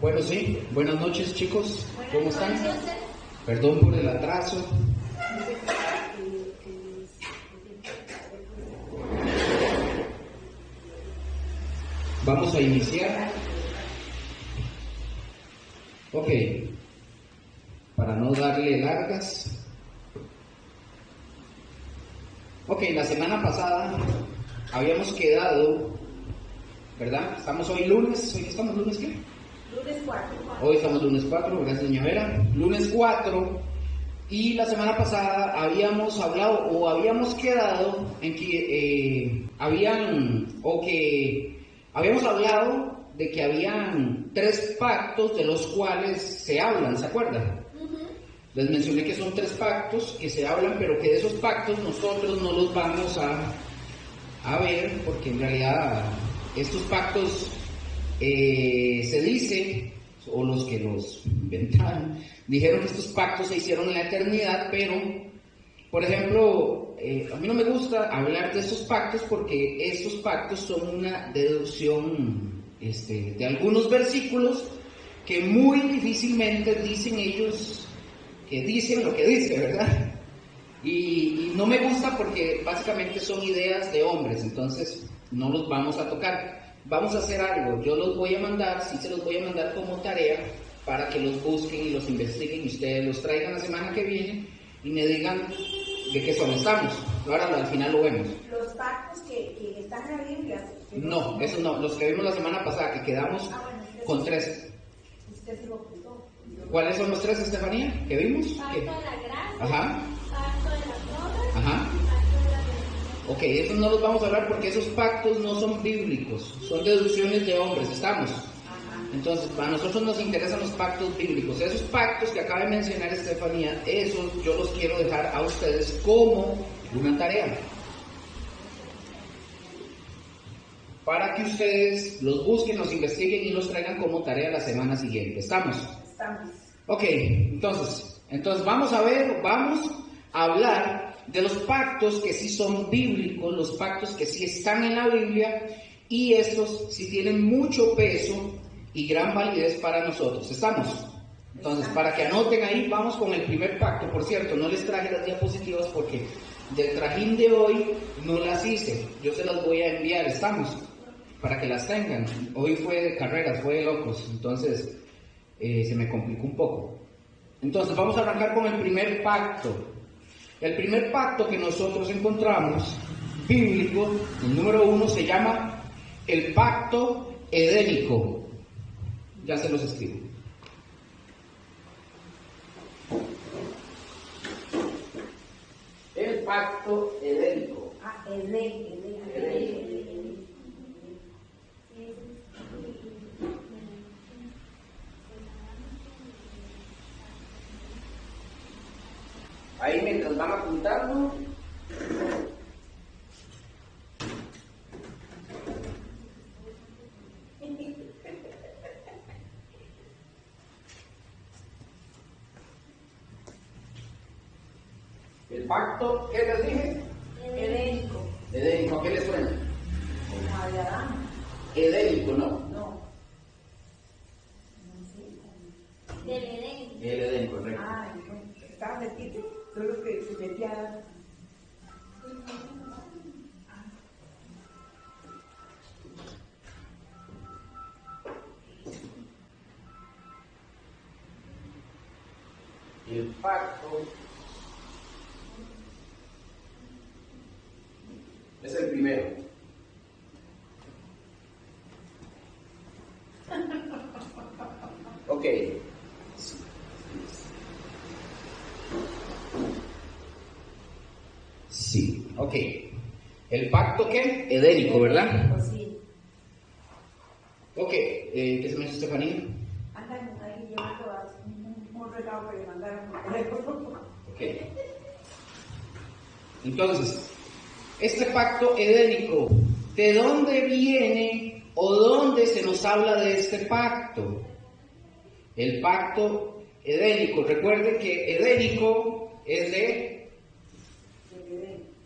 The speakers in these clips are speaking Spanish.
Bueno, sí, buenas noches chicos, ¿cómo están? Perdón por el atraso. Vamos a iniciar. Ok, para no darle largas. Ok, la semana pasada habíamos quedado, ¿verdad? Estamos hoy lunes, ¿hoy estamos lunes qué? Lunes 4. Hoy estamos lunes 4, gracias doña Vera. Lunes 4, y la semana pasada habíamos hablado o habíamos quedado en que habíamos hablado de que habían 3 pactos de los cuales se hablan, ¿se acuerdan? Les mencioné que son 3 pactos que se hablan, pero que de esos pactos nosotros no los vamos a ver, porque en realidad estos pactos se dice, o los que los inventaron, dijeron que estos pactos se hicieron en la eternidad, pero, por ejemplo, a mí no me gusta hablar de estos pactos porque estos pactos son una deducción de algunos versículos que muy difícilmente dicen ellos que dicen lo que dice, ¿verdad? Y no me gusta porque básicamente son ideas de hombres, entonces no los vamos a tocar. Vamos a hacer algo, yo los voy a mandar, sí se los voy a mandar como tarea para que los busquen y los investiguen y ustedes los traigan la semana que viene y me digan de qué son. Estamos, ahora al final lo vemos. Los pactos que están en la Biblia. No, esos no, los que vimos la semana pasada, que quedamos con 3. Usted se lo ocultó. ¿Cuáles son los 3, Estefanía, que vimos? Pacto de la gracia, Ajá. pacto de las obras, Ajá. pacto de la bendición. Ok, esos no los vamos a hablar porque esos pactos no son bíblicos, son deducciones de hombres, ¿estamos? Entonces, para nosotros nos interesan los pactos bíblicos. Esos pactos que acaba de mencionar Estefanía, esos yo los quiero dejar a ustedes como una tarea, para que ustedes los busquen, los investiguen y los traigan como tarea la semana siguiente. ¿Estamos? Estamos. Ok, entonces vamos a hablar de los pactos que sí son bíblicos, los pactos que sí están en la Biblia, y estos sí tienen mucho peso y gran validez para nosotros. ¿Estamos? Entonces, para que anoten ahí, vamos con el primer pacto. Por cierto, no les traje las diapositivas porque del trajín de hoy no las hice. Yo se las voy a enviar, ¿estamos? Para que las tengan. Hoy fue de carreras, fue de locos, entonces se me complicó un poco. Entonces, vamos a arrancar con el primer pacto. El primer pacto que nosotros encontramos, bíblico, el número 1, se llama el pacto edénico. Ya se los escribo. El pacto edénico. Edén. Ahí mientras van apuntando. El pacto, ¿qué les dije? Edénico. Edénico, ¿a qué les suena? Como de Adán. Edénico, ¿no? No. Del Edén. El Edén, correcto. Estaba metido, solo que se metía. El pacto es el primero. Ok. Sí, ok. ¿El pacto qué? Edénico, ¿verdad? Pues sí. Ok, ¿qué se me dice Estefanía? Andan ahí llevando un regalo que le mandaron por teléfono. Ok. Entonces, este pacto edénico, ¿de dónde viene o dónde se nos habla de este pacto? El pacto edénico, recuerden que edénico es del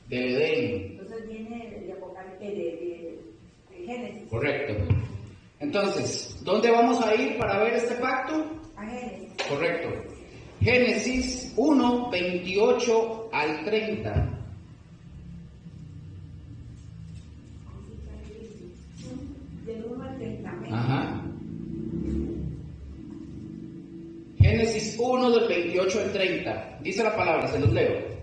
Edén. Entonces viene de Apocalipsis, de Génesis. Correcto. Entonces, ¿dónde vamos a ir para ver este pacto? A Génesis. Correcto. Génesis 1, 28 al 30. Del 1 al 30. Ajá. Génesis 1 del 28 al 30. Dice la palabra, se los leo.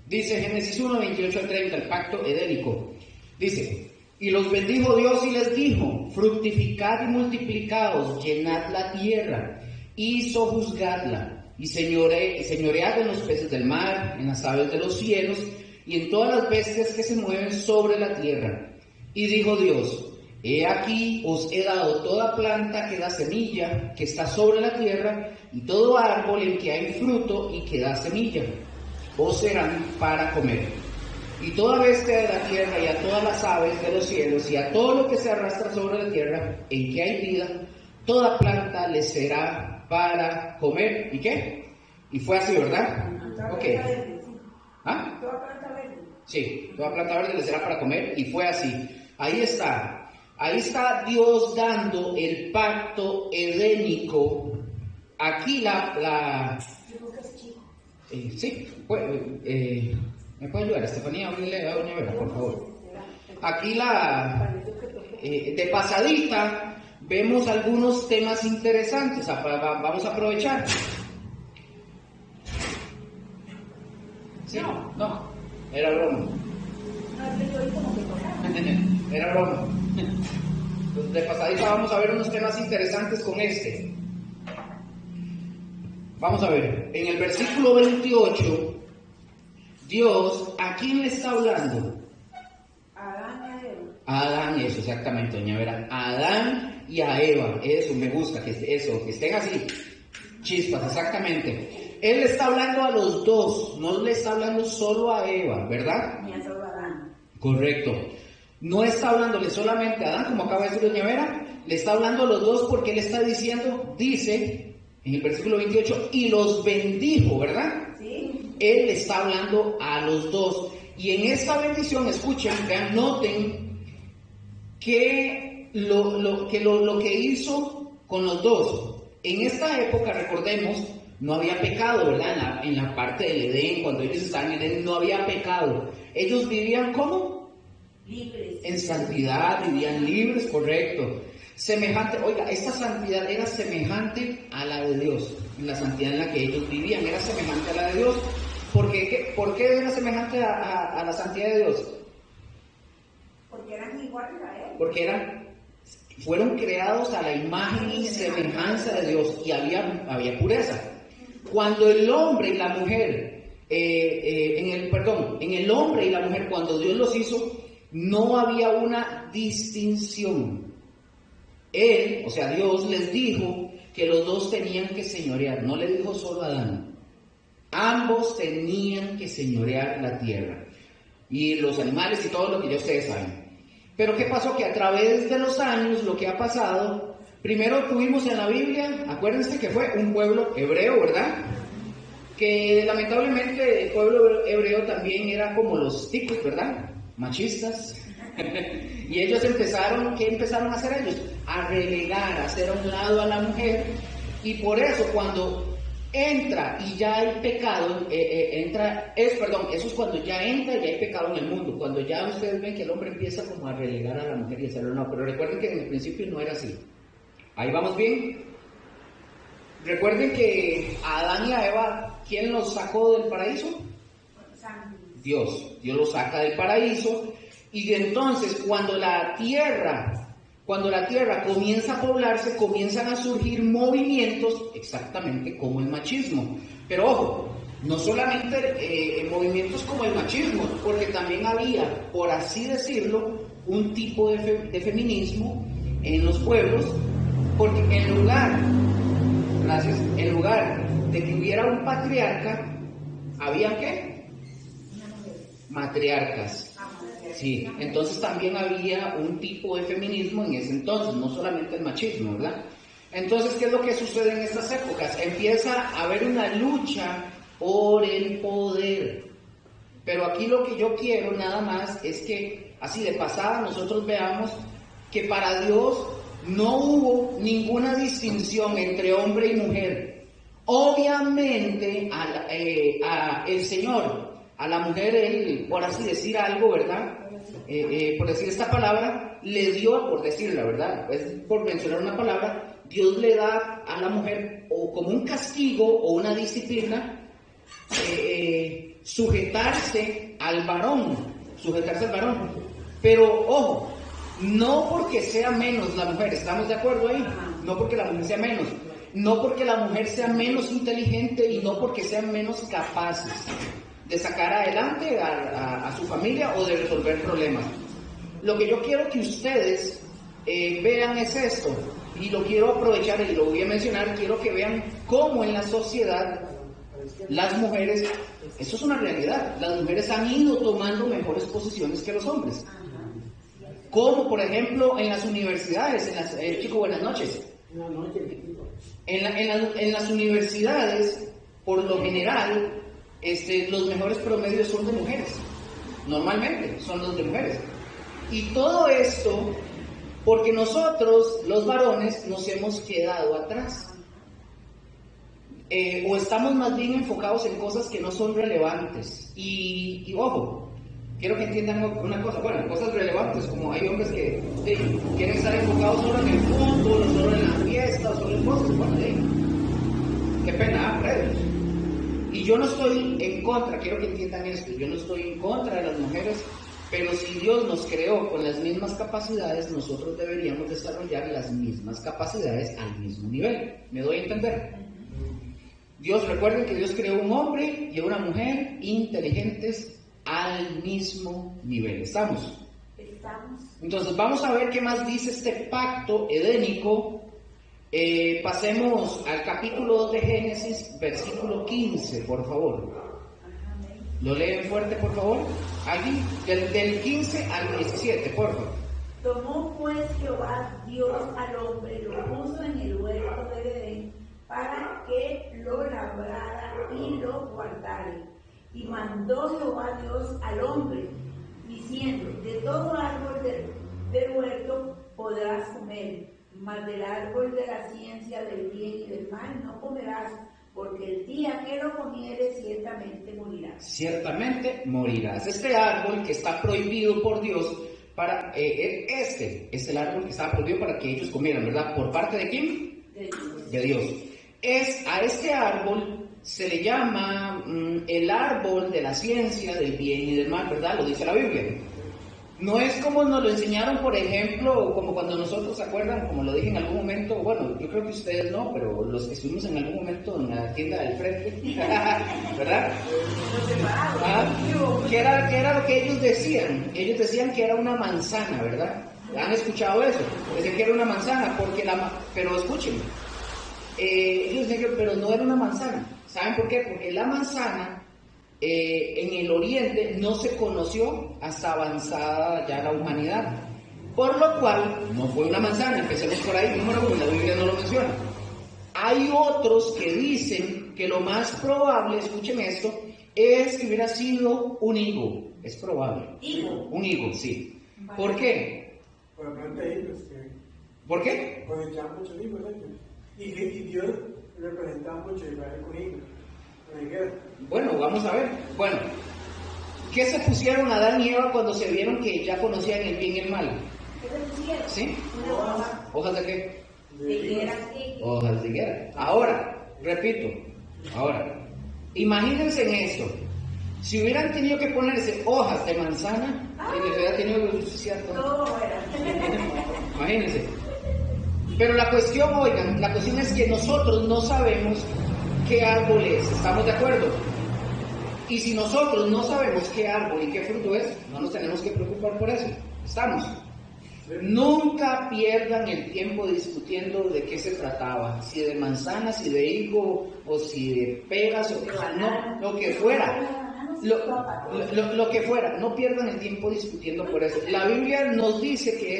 Dice Génesis 1, 28 al 30, el pacto edénico. Dice: y los bendijo Dios y les dijo: fructificad y multiplicaos, llenad la tierra y sojuzgadla, y señoread en los peces del mar, en las aves de los cielos, y en todas las bestias que se mueven sobre la tierra. Y dijo Dios: he aquí os he dado toda planta que da semilla, que está sobre la tierra, y todo árbol en que hay fruto y que da semilla, os serán para comer. Y toda bestia de la tierra, y a todas las aves de los cielos, y a todo lo que se arrastra sobre la tierra, en que hay vida, toda planta les será para comer. ¿Y qué? Y fue así, ¿verdad? Ok. ¿Ah? Toda planta verde. Sí, toda planta verde les será para comer, y fue así. Ahí está. Ahí está Dios dando el pacto edénico. Aquí sí, ¿me puede ayudar, Estefanía? Háblele a doña Vera, por favor. Aquí de pasadita, vemos algunos temas interesantes. Vamos a aprovechar. ¿Sí? No, era broma. Era broma. Entonces, de pasadita vamos a ver unos temas interesantes con este. Vamos a ver, en el versículo 28, Dios, ¿a quién le está hablando? A Adán y a Eva. A Adán, eso, exactamente, doña Vera. A Adán y a Eva, eso, me gusta, que estén así, chispas, exactamente. Él le está hablando a los dos, no le está hablando solo a Eva, ¿verdad? Ni a solo a Adán. Correcto. No está hablándole solamente a Adán, como acaba de decir doña Vera, le está hablando a los dos porque él está diciendo, dice en el versículo 28, y los bendijo, ¿verdad? Sí. Él está hablando a los dos. Y en esta bendición, escuchen, vean, noten que lo que hizo con los dos. En esta época, recordemos, no había pecado, ¿verdad? En la parte del Edén, cuando ellos estaban en Edén, no había pecado. Ellos vivían ¿cómo? Libres. En santidad, vivían libres, correcto. Semejante, oiga, esta santidad era semejante a la de Dios. La santidad en la que ellos vivían era semejante a la de Dios. ¿Por qué era semejante a la santidad de Dios? Porque eran iguales a él. Porque fueron creados a la imagen y semejanza de Dios, y había pureza. Cuando el hombre y la mujer, en el hombre y la mujer, cuando Dios los hizo, no había una distinción. Él, o sea, Dios les dijo que los dos tenían que señorear, no le dijo solo a Adán. Ambos tenían que señorear la tierra y los animales y todo lo que ya ustedes saben. Pero ¿qué pasó? Que a través de los años lo que ha pasado, primero tuvimos en la Biblia, acuérdense que fue un pueblo hebreo, ¿verdad? Que lamentablemente el pueblo hebreo también era como los ticos, ¿verdad? Machistas. Y ellos ¿qué empezaron a hacer ellos? A relegar, a hacer a un lado a la mujer. Y por eso cuando entra y ya hay pecado, eso es cuando ya entra y ya hay pecado en el mundo, cuando ya ustedes ven que el hombre empieza como a relegar a la mujer y hacerlo, no, pero recuerden que en el principio no era así. Ahí vamos bien. Recuerden que a Adán y a Eva, ¿quién los sacó del paraíso? Dios los saca del paraíso, y entonces cuando la tierra comienza a poblarse, comienzan a surgir movimientos exactamente como el machismo. Pero ojo, no solamente movimientos como el machismo, porque también había, por así decirlo, un tipo de feminismo en los pueblos, porque en lugar de que hubiera un patriarca, ¿había qué? Matriarcas. Sí, entonces también había un tipo de feminismo en ese entonces, no solamente el machismo, ¿verdad? Entonces, ¿qué es lo que sucede en estas épocas? Empieza a haber una lucha por el poder. Pero aquí lo que yo quiero nada más es que, así de pasada, nosotros veamos que para Dios no hubo ninguna distinción entre hombre y mujer. Obviamente, el Señor, a la mujer, él, por así decir algo, ¿verdad? Por decir esta palabra, le dio, por decirla, ¿verdad? Pues, por mencionar una palabra, Dios le da a la mujer o como un castigo o una disciplina, sujetarse al varón. Pero, ojo, no porque sea menos la mujer, ¿estamos de acuerdo ahí? No porque la mujer sea menos, no porque la mujer sea menos inteligente y no porque sean menos capaces de sacar adelante a su familia o de resolver problemas. Lo que yo quiero que ustedes vean es esto, y lo quiero aprovechar y lo voy a mencionar. Quiero que vean cómo en la sociedad las mujeres, eso es una realidad, las mujeres han ido tomando mejores posiciones que los hombres. Como por ejemplo en las universidades, chico, buenas noches. En las universidades, por lo general, los mejores promedios son de mujeres. Normalmente son los de mujeres. Y todo esto porque nosotros, los varones, nos hemos quedado atrás. O estamos más bien enfocados en cosas que no son relevantes. Y ojo, quiero que entiendan una cosa. Bueno, cosas relevantes, como hay hombres que quieren estar enfocados solo en el fútbol, o solo en las fiestas, solo en cosas. Bueno, qué pena, para ellos. Y yo no estoy en contra, quiero que entiendan esto, yo no estoy en contra de las mujeres, pero si Dios nos creó con las mismas capacidades, nosotros deberíamos desarrollar las mismas capacidades al mismo nivel. ¿Me doy a entender? Recuerden que Dios creó un hombre y una mujer inteligentes al mismo nivel. ¿Estamos? Estamos. Entonces vamos a ver qué más dice este pacto edénico. Pasemos al capítulo 2 de Génesis, versículo 15, por favor. ¿Lo leen fuerte, por favor? ¿Alguien? Del 15 al 17, por favor. Tomó pues Jehová Dios al hombre, lo puso en el huerto de Edén, para que lo labrara y lo guardara. Y mandó Jehová Dios al hombre, diciendo: de todo árbol del huerto podrás comer, mas del árbol de la ciencia del bien y del mal no comerás, porque el día que lo comieres ciertamente morirás. Ciertamente morirás. Este árbol que está prohibido por Dios, es el árbol que estaba prohibido para que ellos comieran, ¿verdad? ¿Por parte de quién? De Dios. A este árbol se le llama el árbol de la ciencia del bien y del mal, ¿verdad? Lo dice la Biblia. No es como nos lo enseñaron, por ejemplo, como cuando nosotros, ¿se acuerdan? Como lo dije en algún momento, bueno, yo creo que ustedes no, pero los que estuvimos en algún momento en la tienda del frente, ¿verdad? ¿Qué era lo que ellos decían? Ellos decían que era una manzana, ¿verdad? ¿Han escuchado eso? Decían que era una manzana, pero escúchenme, ellos decían que pero no era una manzana. ¿Saben por qué? Porque la manzana en el oriente no se conoció hasta avanzada ya la humanidad, por lo cual no fue una manzana. Empecemos por ahí, número uno, la Biblia no lo menciona. Hay otros que dicen que lo más probable, escuchen esto, es que hubiera sido un higo. Es probable. Un higo, sí. ¿Por qué? Por la planta de higos. ¿Por qué? Porque echaban muchos higos ellos. Y Dios representaba mucho Israel con higos. Bueno, vamos a ver. Bueno, ¿qué se pusieron Adán y Eva cuando se vieron que ya conocían el bien y el mal? ¿Qué se pusieron? ¿Sí? ¿Hojas de qué? De higuera. Hojas de higuera. Ahora, repito, imagínense en esto. Si hubieran tenido que ponerse hojas de manzana, les hubiera tenido que ¿cierto? Todo fuera. Imagínense. Pero la cuestión es que nosotros no sabemos qué árbol es. ¿Estamos de acuerdo? Y si nosotros no sabemos qué árbol y qué fruto es, no nos tenemos que preocupar por eso. ¿Estamos? Nunca pierdan el tiempo discutiendo de qué se trataba, si de manzana, si de higo, o si de peras, o lo que fuera. Lo que fuera, no pierdan el tiempo discutiendo por eso. La Biblia nos dice que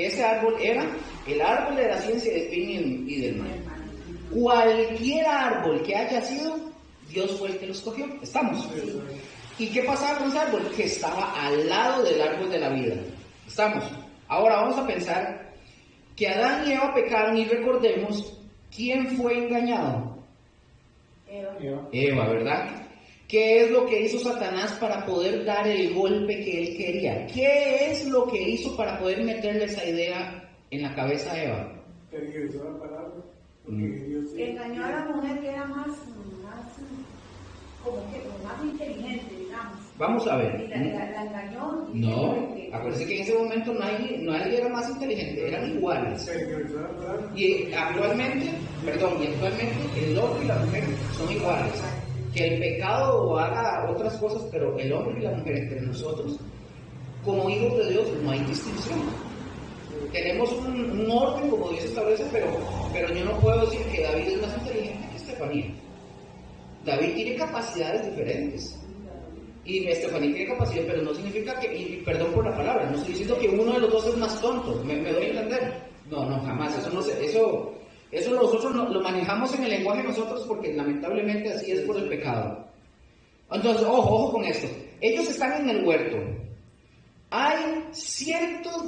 ese árbol era el árbol de la ciencia del bien y del mal. Cualquier árbol que haya sido, Dios fue el que lo escogió. ¿Estamos? ¿Y qué pasaba con ese árbol? Que estaba al lado del árbol de la vida. ¿Estamos? Ahora vamos a pensar, que Adán y Eva pecaron y recordemos, ¿quién fue engañado? Eva, ¿verdad? ¿Qué es lo que hizo Satanás para poder dar el golpe que él quería? ¿Qué es lo que hizo para poder meterle esa idea en la cabeza a Eva? Tergiversó la palabra, porque Dios Engañó a la mujer que era más inteligente, digamos. Vamos a ver. Y la engañó. No, acuérdense que en ese momento nadie era más inteligente, eran iguales. tergiversó la palabra. Y actualmente el hombre y la mujer son iguales. Que el pecado haga otras cosas, pero el hombre y la mujer entre nosotros, como hijos de Dios, no hay distinción. Tenemos un orden como Dios establece, pero yo no puedo decir que David es más inteligente que Estefanía. David tiene capacidades diferentes. Y Estefanía tiene capacidad, pero no significa que, y perdón por la palabra, no estoy diciendo que uno de los dos es más tonto, me doy a entender. No, jamás, eso nosotros lo manejamos en el lenguaje nosotros porque lamentablemente así es por el pecado. Entonces, ojo con esto. Ellos están en el huerto. Hay cientos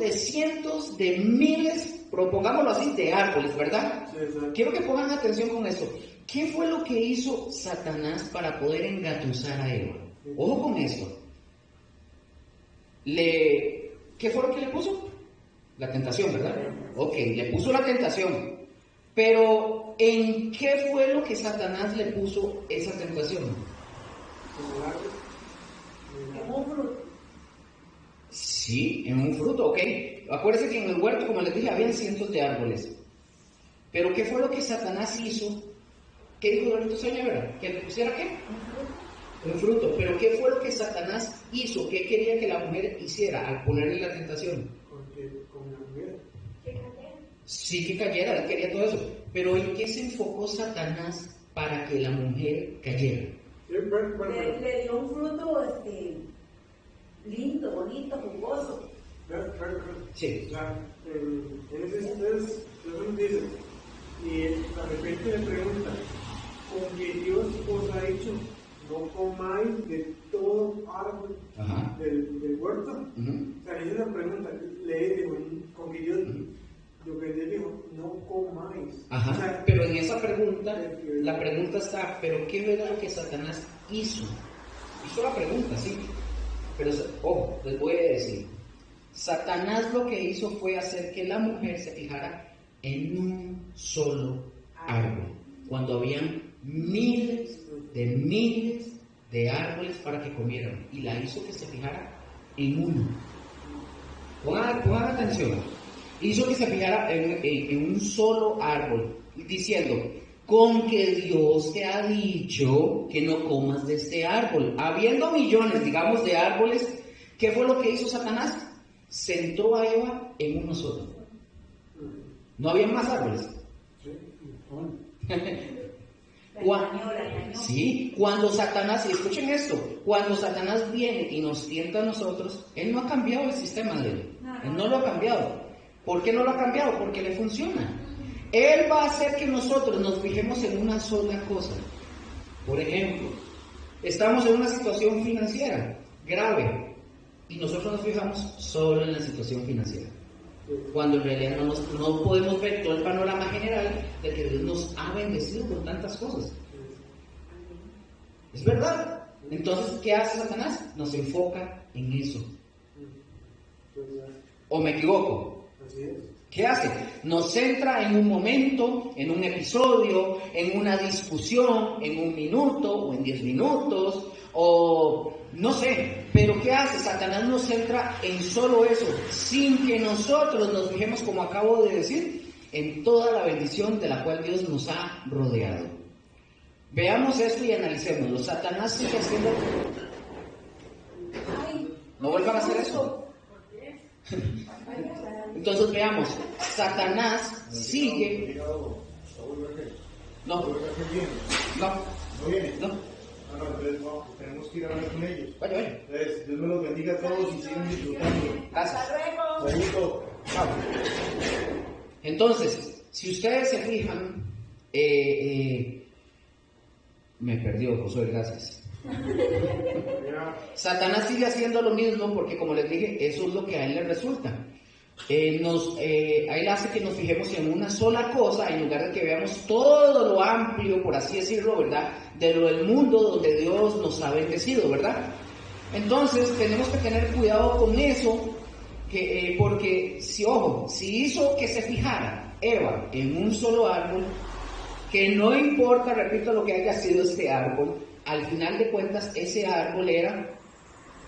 de miles, propongámoslo así, de árboles, ¿verdad? Sí, exacto. Quiero que pongan atención con esto. ¿Qué fue lo que hizo Satanás para poder engatusar a Eva? Ojo con esto. ¿Qué fue lo que le puso? La tentación, ¿verdad? Ok, le puso la tentación. Pero, ¿en qué fue lo que Satanás le puso esa tentación? En un fruto. Sí, en un fruto, ok. Acuérdense que en el huerto, como les dije, habían cientos de árboles. Pero, ¿qué fue lo que Satanás hizo? ¿Qué dijo Loreto Señora? ¿Que le pusiera qué? Un fruto. Pero, ¿qué fue lo que Satanás hizo? ¿Qué quería que la mujer hiciera al ponerle la tentación? Con la mujer. Sí, que cayera, él quería todo eso. Pero ¿en qué se enfocó Satanás para que la mujer cayera? Sí, bueno. Le dio un fruto lindo, bonito, jugoso. Sí. O sea, Génesis 3 nos dice, y de repente le pregunta, ¿con que Dios os ha dicho, no comáis de todo árbol Ajá. del huerto? Uh-huh. O sea, esa es la pregunta, le digo, con que Dios, lo que Dios dijo, no comáis. Ajá. O sea, Pero en esa pregunta, la pregunta está, ¿pero qué era lo que Satanás hizo? Hizo la pregunta, sí. Pero, ojo, les voy a decir, Satanás lo que hizo fue hacer que la mujer se fijara en un solo árbol, cuando habían miles de árboles para que comieran, y la hizo que se fijara en uno. Pongan atención, hizo que se fijara en un solo árbol, diciendo, con que Dios te ha dicho que no comas de este árbol. Habiendo millones, digamos, de árboles, ¿qué fue lo que hizo Satanás? Centró a Eva en uno solo. No había más árboles. Sí, cuando Satanás, y escuchen esto, cuando Satanás viene y nos tienta a nosotros, él no ha cambiado el sistema de él. Él no lo ha cambiado. ¿Por qué no lo ha cambiado? Porque le funciona. Él va a hacer que nosotros nos fijemos en una sola cosa. Por ejemplo, estamos en una situación financiera grave y nosotros nos fijamos solo en la situación financiera, cuando en realidad no podemos ver todo el panorama general de que Dios nos ha bendecido con tantas cosas. ¿Es verdad? Entonces, ¿qué hace Satanás? Nos enfoca en eso. ¿O me equivoco? Así es. ¿Qué hace? Nos centra en un momento, en un episodio, en una discusión, en un minuto o en 10 minutos, o no sé. Pero ¿qué hace? Satanás nos centra en solo eso, sin que nosotros nos fijemos, como acabo de decir, en toda la bendición de la cual Dios nos ha rodeado. Veamos esto y analicémoslo. Satanás sigue haciendo... No vuelvan a hacer eso. Entonces veamos, Satanás sigue... No. Entonces tenemos que ir a hablar con ellos. Vaya. Entonces, Dios me los bendiga a todos y sigan disfrutando. Gracias. Bonito. Chao. Entonces, si ustedes se fijan, me perdió, Josué, gracias. Satanás sigue haciendo lo mismo porque, como les dije, eso es lo que a él le resulta. Él hace que nos fijemos en una sola cosa en lugar de que veamos todo lo amplio, por así decirlo, ¿verdad? De lo del mundo donde Dios nos ha bendecido, ¿verdad? Entonces tenemos que tener cuidado con eso, porque si hizo que se fijara Eva en un solo árbol, que no importa, repito, lo que haya sido este árbol, al final de cuentas ese árbol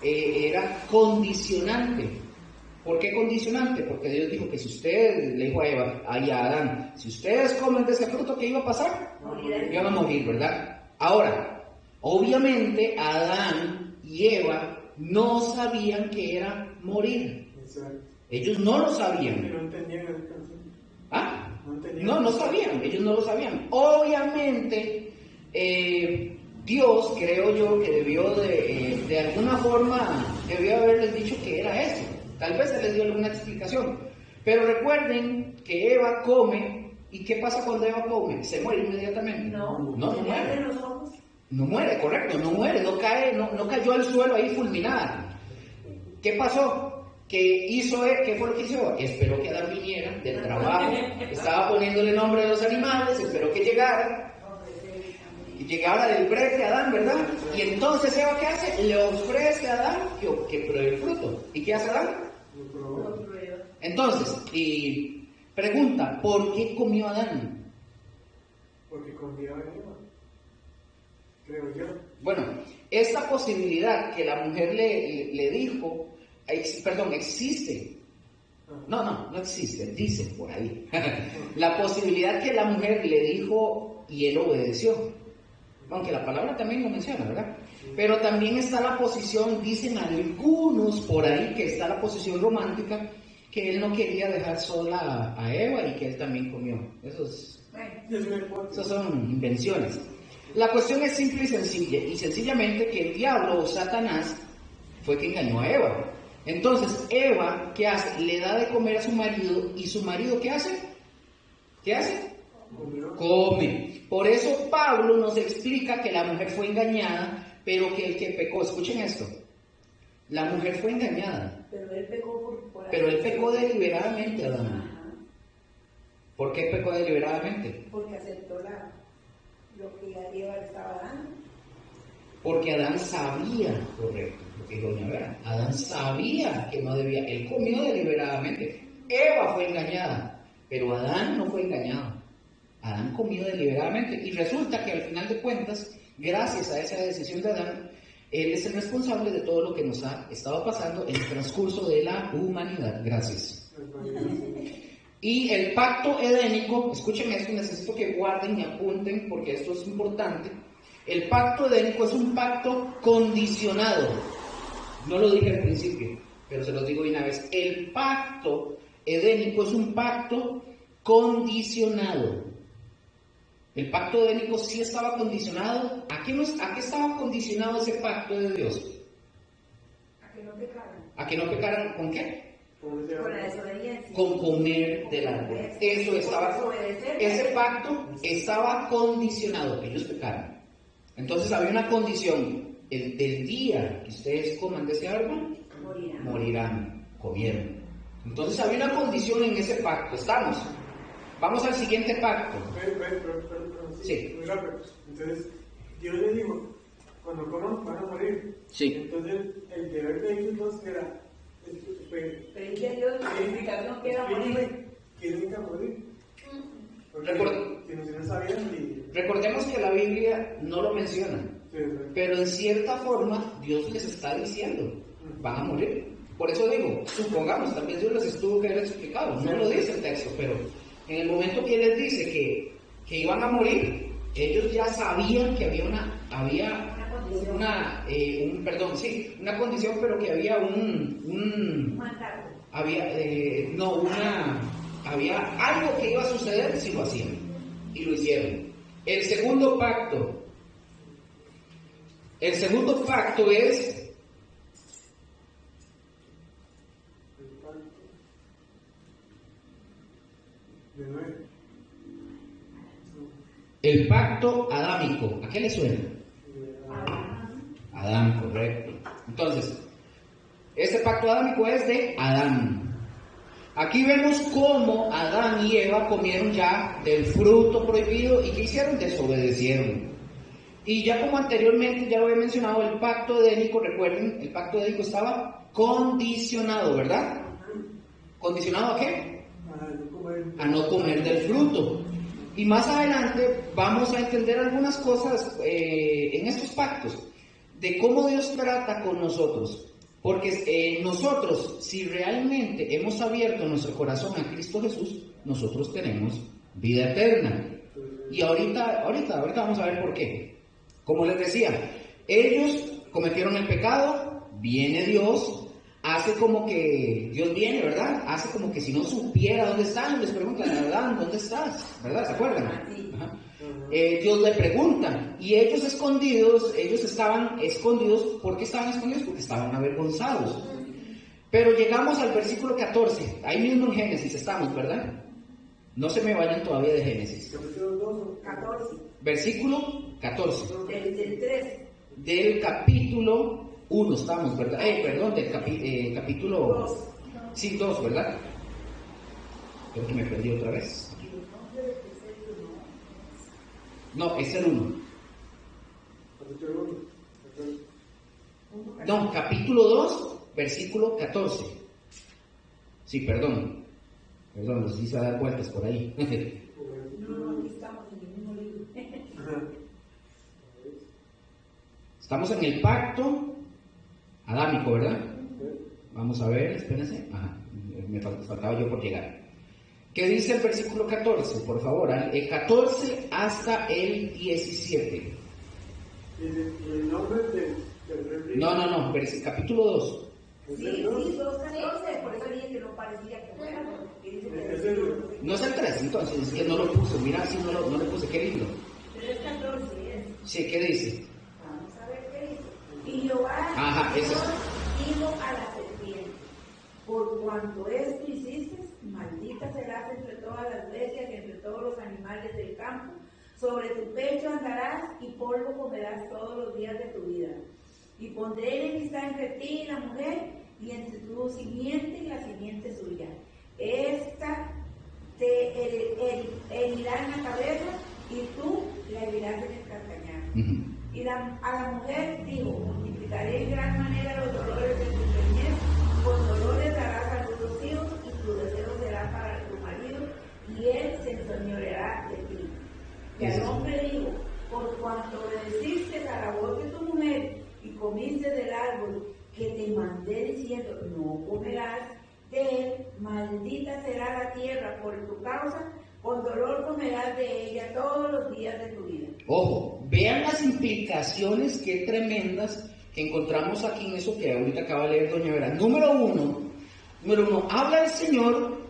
era condicionante. ¿Por qué condicionante? Porque Dios dijo que si ustedes, le dijo a Eva y a Adán, si ustedes comen de ese fruto, ¿qué iba a pasar? Iban a morir, ¿verdad? Ahora, obviamente Adán y Eva no sabían que era morir. Exacto. Ellos no lo sabían. No entendían el concepto. ¿Ah? No sabían, ellos no lo sabían. Obviamente, Dios, creo yo, que debió de alguna forma, debió haberles dicho que era eso. Tal vez se les dio alguna explicación. Pero recuerden que Eva come, ¿y qué pasa cuando Eva come? Se muere inmediatamente. No muere. No muere, correcto, no muere, no cayó al suelo ahí fulminada. ¿Qué pasó? ¿Qué fue lo que hizo Eva? Esperó que Adán viniera del trabajo, estaba poniéndole nombre a los animales, esperó que llegara, y llegara del brete a Adán, ¿verdad? Y entonces Eva, ¿qué hace? Le ofrece a Adán que pruebe el fruto. ¿Y qué hace Adán? Entonces, y pregunta, ¿por qué comió Adán? Porque confiaba en Eva, creo yo. Bueno, esta posibilidad que la mujer le dijo, existe. No existe, dice por ahí. La posibilidad que la mujer le dijo y él obedeció. Aunque la palabra también lo menciona, ¿verdad? Pero también está la posición, dicen algunos por ahí, que está la posición romántica, que él no quería dejar sola a Eva y que él también comió. Esas son invenciones. La cuestión es simple y sencilla, y sencillamente que el diablo o Satanás fue que engañó a Eva. Entonces, Eva, ¿qué hace? Le da de comer a su marido, y su marido, ¿qué hace? ¿Qué hace? Come. Por eso Pablo nos explica que la mujer fue engañada, pero que el que pecó, escuchen esto, la mujer fue engañada, pero él pecó deliberadamente, Adán. ¿Por qué pecó deliberadamente? Porque aceptó lo que Eva estaba dando. Porque Adán sabía, correcto, lo que dijo doña Vera, Adán sabía que no debía, él comió deliberadamente. Eva fue engañada, pero Adán no fue engañado. Adán comió deliberadamente, y resulta que al final de cuentas, gracias a esa decisión de Adán, él es el responsable de todo lo que nos ha estado pasando en el transcurso de la humanidad. Gracias. Y el pacto edénico, escuchen esto, necesito que guarden y apunten porque esto es importante. El pacto edénico es un pacto condicionado. No lo dije al principio, pero se los digo de una vez. El pacto edénico es un pacto condicionado. El pacto edénico sí estaba condicionado. ¿A qué estaba condicionado ese pacto de Dios? A que no pecaran. ¿A que no pecaran con qué? Con la desobediencia. Con comer del árbol. Eso estaba. Ese pacto estaba condicionado, que ellos pecaran. Entonces había una condición. El día que ustedes coman de ese árbol, morirán. Comieron. Entonces había una condición en ese pacto. ¿Estamos? Vamos al siguiente pacto. Sí. Muy rápido. Entonces, Dios le dijo, cuando coman van a morir. Sí. Entonces, el deber de ellos dos era pedirle a Dios la explicación que era morir. ¿Quién iba a morir? Recordemos que la Biblia no lo menciona, pero en cierta forma Dios les está diciendo, van a morir. Por eso digo, supongamos, tal vez Dios les estuvo que haber explicado, no lo dice el texto, pero en el momento que les dice que iban a morir, ellos ya sabían que había una condición, pero que había había algo que iba a suceder si lo hacían, y lo hicieron. El segundo pacto es el pacto adámico. ¿A qué le suena? Adán, correcto. Entonces, este pacto adámico es de Adán. Aquí vemos cómo Adán y Eva comieron ya del fruto prohibido y ¿qué hicieron? Desobedecieron. Y ya como anteriormente ya lo había mencionado, el pacto edénico, recuerden, el pacto edénico estaba condicionado, ¿verdad? ¿Condicionado a qué? A no comer del fruto. Y más adelante vamos a entender algunas cosas en estos pactos, de cómo Dios trata con nosotros. Porque nosotros, si realmente hemos abierto nuestro corazón a Cristo Jesús, nosotros tenemos vida eterna. Y ahorita vamos a ver por qué. Como les decía, ellos cometieron el pecado, viene Dios, hace como que Dios viene, ¿verdad? Hace como que si no supiera dónde están, les preguntan, Adán, ¿dónde estás? ¿Verdad? ¿Se acuerdan? Ajá. Dios le pregunta, y ellos estaban escondidos. ¿Por qué estaban escondidos? Porque estaban avergonzados. Pero llegamos al versículo 14, ahí mismo en Génesis estamos, ¿verdad? No se me vayan todavía de Génesis. 14. Versículo 14. Del 3. Del capítulo 1 estamos, ¿verdad? Perdón, del capítulo 2. Sí, 2, ¿verdad? Creo que me perdí otra vez. No, es el 1. No, capítulo 2, versículo 14. Sí, perdón, los hice dar vueltas por ahí. No, aquí estamos en el mismo libro. Estamos en el pacto adámico, ¿verdad? Vamos a ver, espérense. Ajá, me faltaba yo por llegar. ¿Qué dice el versículo 14? Por favor, el 14 hasta el 17. El nombre del No, capítulo 2. Sí, 2:14, por eso dije que no parecía que fuera, porque dice que No es el 3, entonces, es que no lo puse. Mira, si no le puse, ¿qué libro? pero es 14, ¿eh? Sí, ¿qué dice? Vamos a ver qué dice. Y Jehová Ajá, ese es. dijo a la serpiente: por cuanto esto hiciste, maldita serás entre todas las bestias y entre todos los animales del campo. Sobre tu pecho andarás y polvo comerás todos los días de tu vida. Y pondré enemistad entre ti y la mujer, y entre tu simiente y la simiente suya. Esta te herirá en la cabeza, y tú la herirás en el calcañar. Y a la mujer dijo: multiplicaré en gran manera los dolores de tu preñez, con dolores darás a tus hijos, y tu deseo será para tu marido, y él se enseñoreará de ti. Y al hombre dijo: por cuanto obedeciste a la voz de tu mujer, y comiste del árbol que te mandé diciendo: no comerás de él, maldita será la tierra por tu causa, con dolor comerás de ella todos los días de tu vida. Ojo, vean las implicaciones que tremendas que encontramos aquí en eso que ahorita acaba de leer doña Vera. Número uno, habla el Señor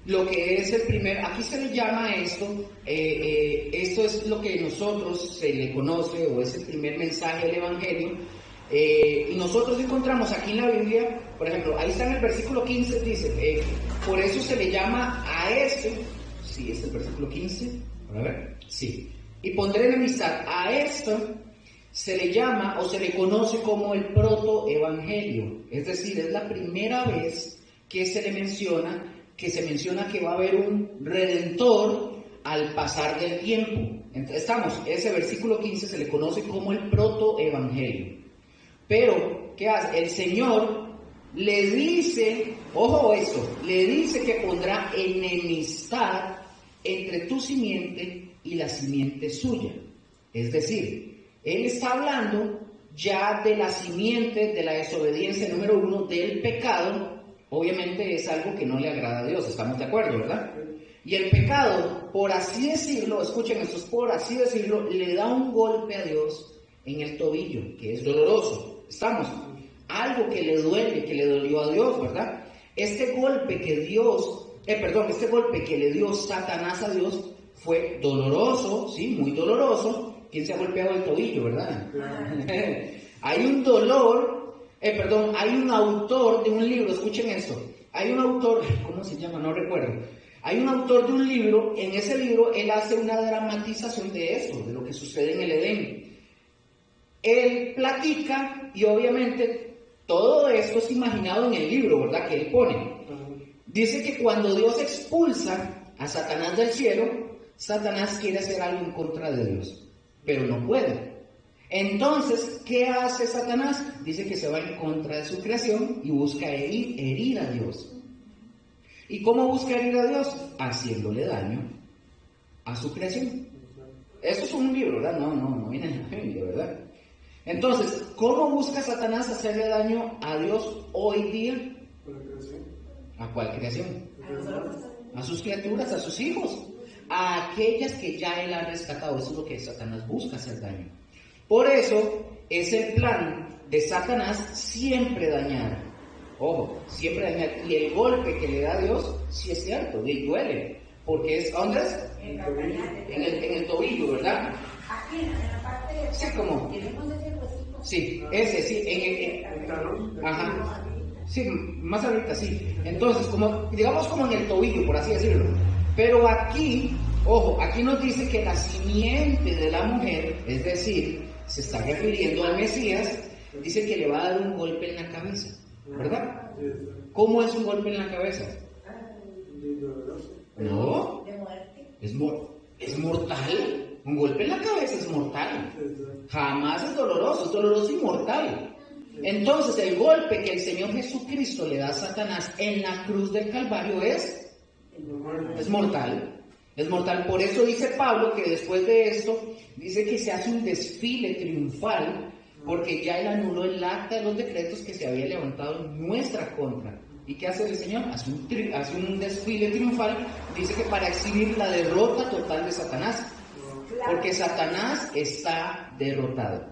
lo que es el primer, aquí se le llama esto es lo que nosotros se le conoce, o es el primer mensaje del Evangelio, y nosotros encontramos aquí en la Biblia, por ejemplo, ahí está en el versículo 15, dice, por eso se le llama a este, sí, es el versículo 15, a ver, sí, y pondré enemistad, a esto se le llama o se le conoce como el protoevangelio, es decir, es la primera vez que se menciona que va a haber un redentor al pasar del tiempo. Entonces, ese versículo 15 se le conoce como el protoevangelio. Pero, ¿qué hace? El Señor le dice, ojo esto, le dice que pondrá enemistad entre tu simiente y la simiente suya. Es decir, Él está hablando ya de la simiente, de la desobediencia, número uno, del pecado. Obviamente es algo que no le agrada a Dios, estamos de acuerdo, ¿verdad? Y el pecado, por así decirlo, escuchen esto, por así decirlo, le da un golpe a Dios en el tobillo, que es doloroso. Estamos, algo que le duele, que le dolió a Dios, ¿verdad? Este golpe que le dio Satanás a Dios fue doloroso, sí, muy doloroso. ¿Quién se ha golpeado el tobillo, verdad? Hay un dolor. Hay un autor de un libro, escuchen esto, hay un autor, ¿cómo se llama? No recuerdo. Hay un autor de un libro, en ese libro él hace una dramatización de eso, de lo que sucede en el Edén. Él platica y obviamente todo esto es imaginado en el libro, ¿verdad? Que él pone. Dice que cuando Dios expulsa a Satanás del cielo, Satanás quiere hacer algo en contra de Dios, pero no puede. Entonces, ¿qué hace Satanás? Dice que se va en contra de su creación y busca herir a Dios. ¿Y cómo busca herir a Dios? Haciéndole daño a su creación. Eso es un libro, ¿verdad? No viene en la Biblia, ¿verdad? Entonces, ¿cómo busca Satanás hacerle daño a Dios hoy día? ¿A cuál creación? A sus criaturas, a sus hijos, a aquellas que ya él ha rescatado. Eso es lo que Satanás busca, hacer daño. Por eso es el plan de Satanás siempre dañar. Ojo, siempre dañar. Y el golpe que le da a Dios, sí es cierto, le duele. Porque es, ¿dónde es? En el tobillo, ¿verdad? Aquí, en la parte de... Sí, como... Tenemos ese huesito. Sí, ese, sí, ajá. Sí, más ahorita, sí. Entonces, como, digamos como en el tobillo, por así decirlo. Pero aquí, ojo, aquí nos dice que la simiente de la mujer, es decir, se está refiriendo al Mesías, dice que le va a dar un golpe en la cabeza, ¿verdad? ¿Cómo es un golpe en la cabeza? No, De muerte. es mortal. Un golpe en la cabeza es mortal. Jamás es doloroso y mortal. Entonces, el golpe que el Señor Jesucristo le da a Satanás en la cruz del Calvario es mortal. Es mortal. Por eso dice Pablo que después de esto, dice que se hace un desfile triunfal, porque ya él anuló el acta de los decretos que se había levantado en nuestra contra. ¿Y qué hace el Señor? Hace un desfile triunfal, dice que para exhibir la derrota total de Satanás. Porque Satanás está derrotado.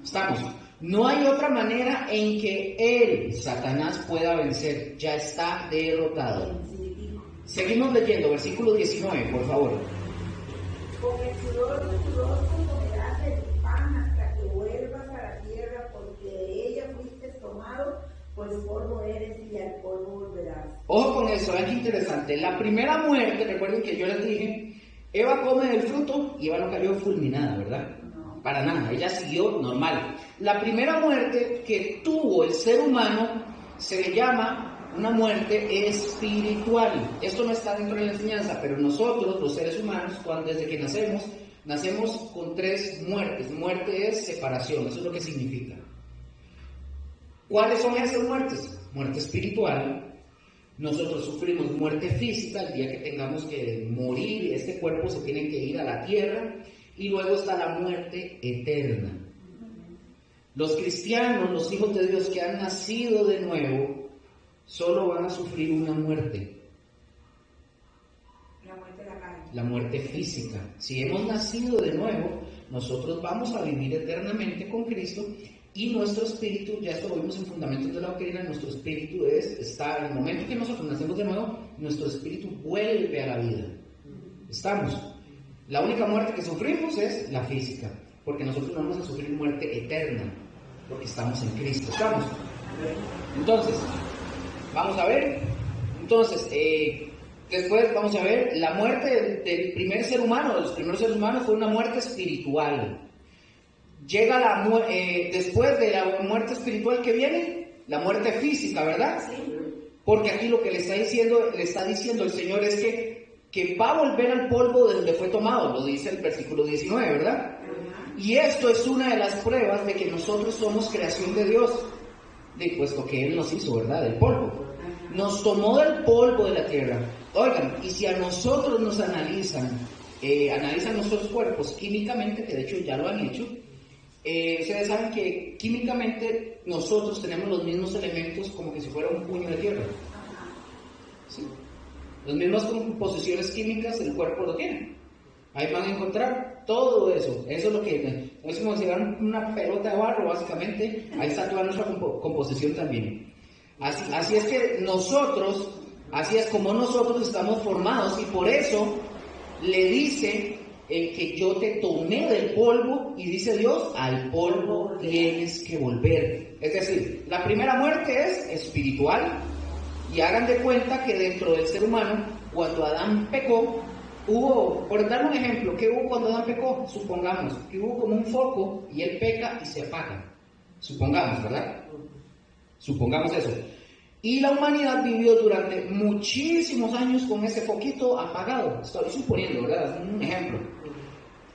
¿Estamos? No hay otra manera en que él, Satanás, pueda vencer. Ya está derrotado. Seguimos leyendo, versículo 19, por favor. Con el sudor de tu rostro comerás el pan hasta que vuelvas a la tierra, porque de ella fuiste tomado, pues polvo eres y al polvo volverás. Ojo con eso, es interesante. La primera muerte, recuerden que yo les dije, Eva come del fruto y Eva no cayó fulminada, ¿verdad? No. Para nada, ella siguió normal. La primera muerte que tuvo el ser humano se le llama una muerte espiritual. Esto no está dentro de la enseñanza, pero nosotros, los seres humanos, desde que nacemos con 3 muertes. Muerte es separación, eso es lo que significa. ¿Cuáles son esas muertes? Muerte espiritual. Nosotros sufrimos muerte física el día que tengamos que morir, este cuerpo se tiene que ir a la tierra, y luego está la muerte eterna. Los cristianos, los hijos de Dios que han nacido de nuevo, solo van a sufrir una muerte. La muerte de la carne. La muerte física. Si hemos nacido de nuevo, nosotros vamos a vivir eternamente con Cristo. Y nuestro espíritu, ya esto lo vimos en Fundamentos de la Doctrina, nuestro espíritu está, en el momento que nosotros nacemos de nuevo, nuestro espíritu vuelve a la vida. Estamos. La única muerte que sufrimos es la física, porque nosotros no vamos a sufrir muerte eterna, porque estamos en Cristo. ¿Estamos? Entonces, vamos a ver. Entonces, después vamos a ver, la muerte del primer ser humano, de los primeros seres humanos, fue una muerte espiritual. Llega después de la muerte espiritual que viene, la muerte física, ¿verdad? Sí. Porque aquí lo que le está diciendo el Señor es que va a volver al polvo de donde fue tomado, lo dice el versículo 19, ¿verdad? Y esto es una de las pruebas de que nosotros somos creación de Dios, puesto que Él nos hizo, ¿verdad? Del polvo. Nos tomó del polvo de la tierra. Oigan, y si a nosotros nos analizan nuestros cuerpos químicamente, que de hecho ya lo han hecho, ustedes saben que químicamente nosotros tenemos los mismos elementos como que si fuera un puño de tierra. ¿Sí? Las mismas composiciones químicas el cuerpo lo tiene. Ahí van a encontrar todo eso. Eso es lo que es como si fuera una pelota de barro, básicamente. Ahí está toda nuestra composición también. Así es que así es como nosotros estamos formados, y por eso le dice que yo te tomé del polvo, y dice Dios, al polvo tienes que volver. Es decir, la primera muerte es espiritual, y hagan de cuenta que dentro del ser humano, cuando Adán pecó, por dar un ejemplo, ¿qué hubo cuando Adán pecó? Supongamos que hubo como un foco y él peca y se apaga. Supongamos, ¿verdad? Supongamos eso. Y la humanidad vivió durante muchísimos años con ese foquito apagado. Estoy suponiendo, ¿verdad? Es un ejemplo.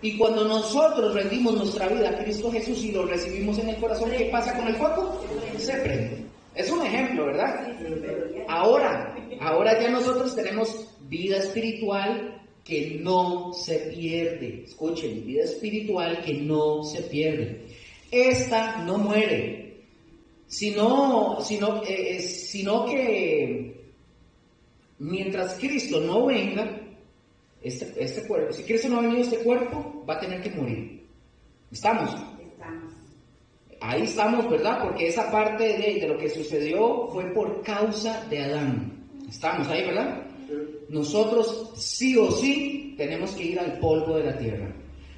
Y cuando nosotros rendimos nuestra vida a Cristo Jesús y lo recibimos en el corazón, ¿qué pasa con el foco? Se prende. Es un ejemplo, ¿verdad? Ahora ya nosotros tenemos vida espiritual que no se pierde. Escuchen, vida espiritual que no se pierde. Esta no muere, sino que mientras Cristo no venga, este cuerpo, si Cristo no ha venido, este cuerpo va a tener que morir. ¿Estamos? Estamos. Ahí estamos, ¿verdad? Porque esa parte de lo que sucedió fue por causa de Adán. Estamos ahí, ¿verdad? Nosotros sí o sí tenemos que ir al polvo de la tierra.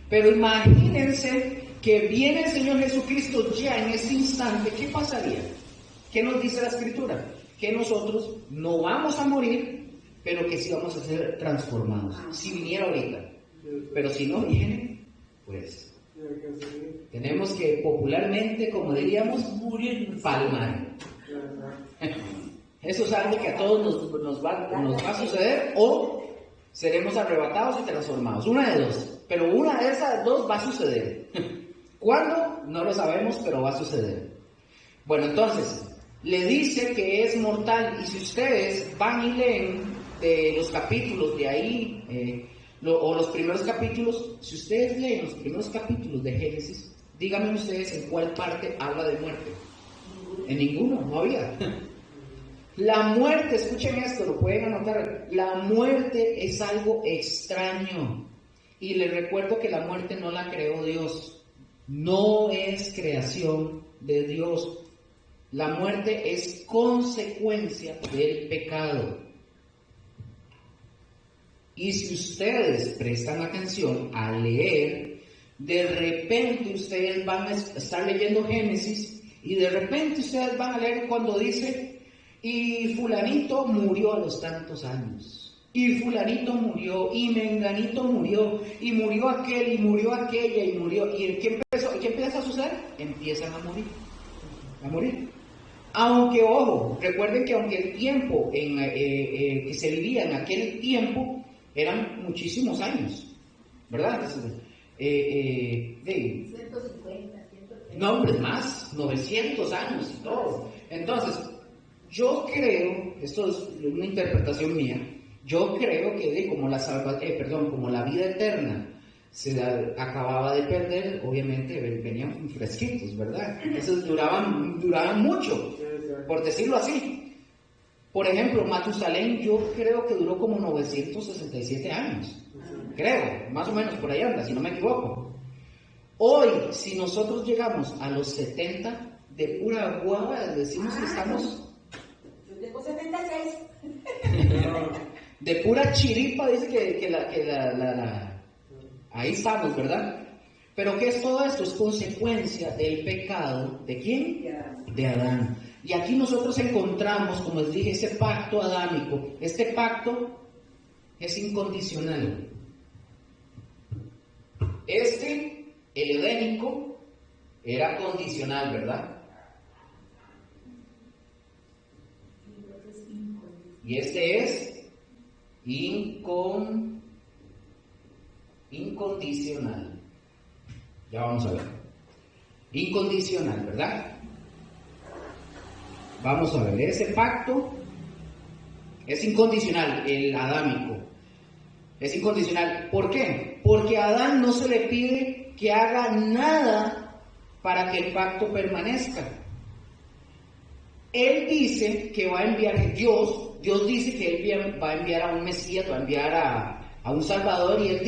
Pero imagínense que viene el Señor Jesucristo ya en ese instante. ¿Qué pasaría? ¿Qué nos dice la Escritura? Que nosotros no vamos a morir, pero que sí vamos a ser transformados. Si viniera ahorita. Pero si no viene, pues tenemos que popularmente, como diríamos, morir, palmar. Eso es algo que a todos nos va a suceder, o seremos arrebatados y transformados. Una de dos. Pero una de esas dos va a suceder. ¿Cuándo? No lo sabemos, pero va a suceder. Bueno, entonces, le dice que es mortal. Y si ustedes van y leen de los capítulos de ahí, o los primeros capítulos, si ustedes leen los primeros capítulos de Génesis, díganme ustedes en cuál parte habla de muerte. En ninguno, no había. La muerte, escuchen esto, lo pueden anotar, la muerte es algo extraño. Y les recuerdo que la muerte no la creó Dios, no es creación de Dios. La muerte es consecuencia del pecado. Y si ustedes prestan atención al leer, de repente ustedes van a estar leyendo Génesis y de repente ustedes van a leer cuando dice: y fulanito murió a los tantos años, y fulanito murió, y menganito murió, y murió aquel, y murió aquella, y murió. ¿Y qué empieza a suceder? Empiezan a morir. Aunque, ojo, recuerden que aunque el tiempo que se vivía en aquel tiempo eran muchísimos años, ¿verdad? 150, 130. No, hombre, más, 900 años y todo. Entonces, yo creo, esto es una interpretación mía, yo creo que como la vida eterna se acababa de perder, obviamente venían fresquitos, ¿verdad? Entonces duraban mucho, por decirlo así. Por ejemplo, Matusalén yo creo que duró como 967 años, creo, más o menos por ahí anda, si no me equivoco. Hoy, si nosotros llegamos a los 70, de pura guava decimos que estamos... Yo tengo 76. De pura chiripa dice que ahí estamos, ¿verdad? Pero ¿qué es todo esto? Es consecuencia del pecado. ¿De quién? De Adán. Y aquí nosotros encontramos, como les dije, ese pacto adámico. Este pacto es incondicional. El edénico, era condicional, ¿verdad? Y este es incondicional. Ya vamos a ver. Incondicional, ¿verdad? Vamos a ver, ese pacto es incondicional, el adámico. Es incondicional. ¿Por qué? Porque a Adán no se le pide que haga nada para que el pacto permanezca. Él dice que va a enviar, Dios dice que Él va a enviar a un Mesías, va a enviar a un Salvador, y Él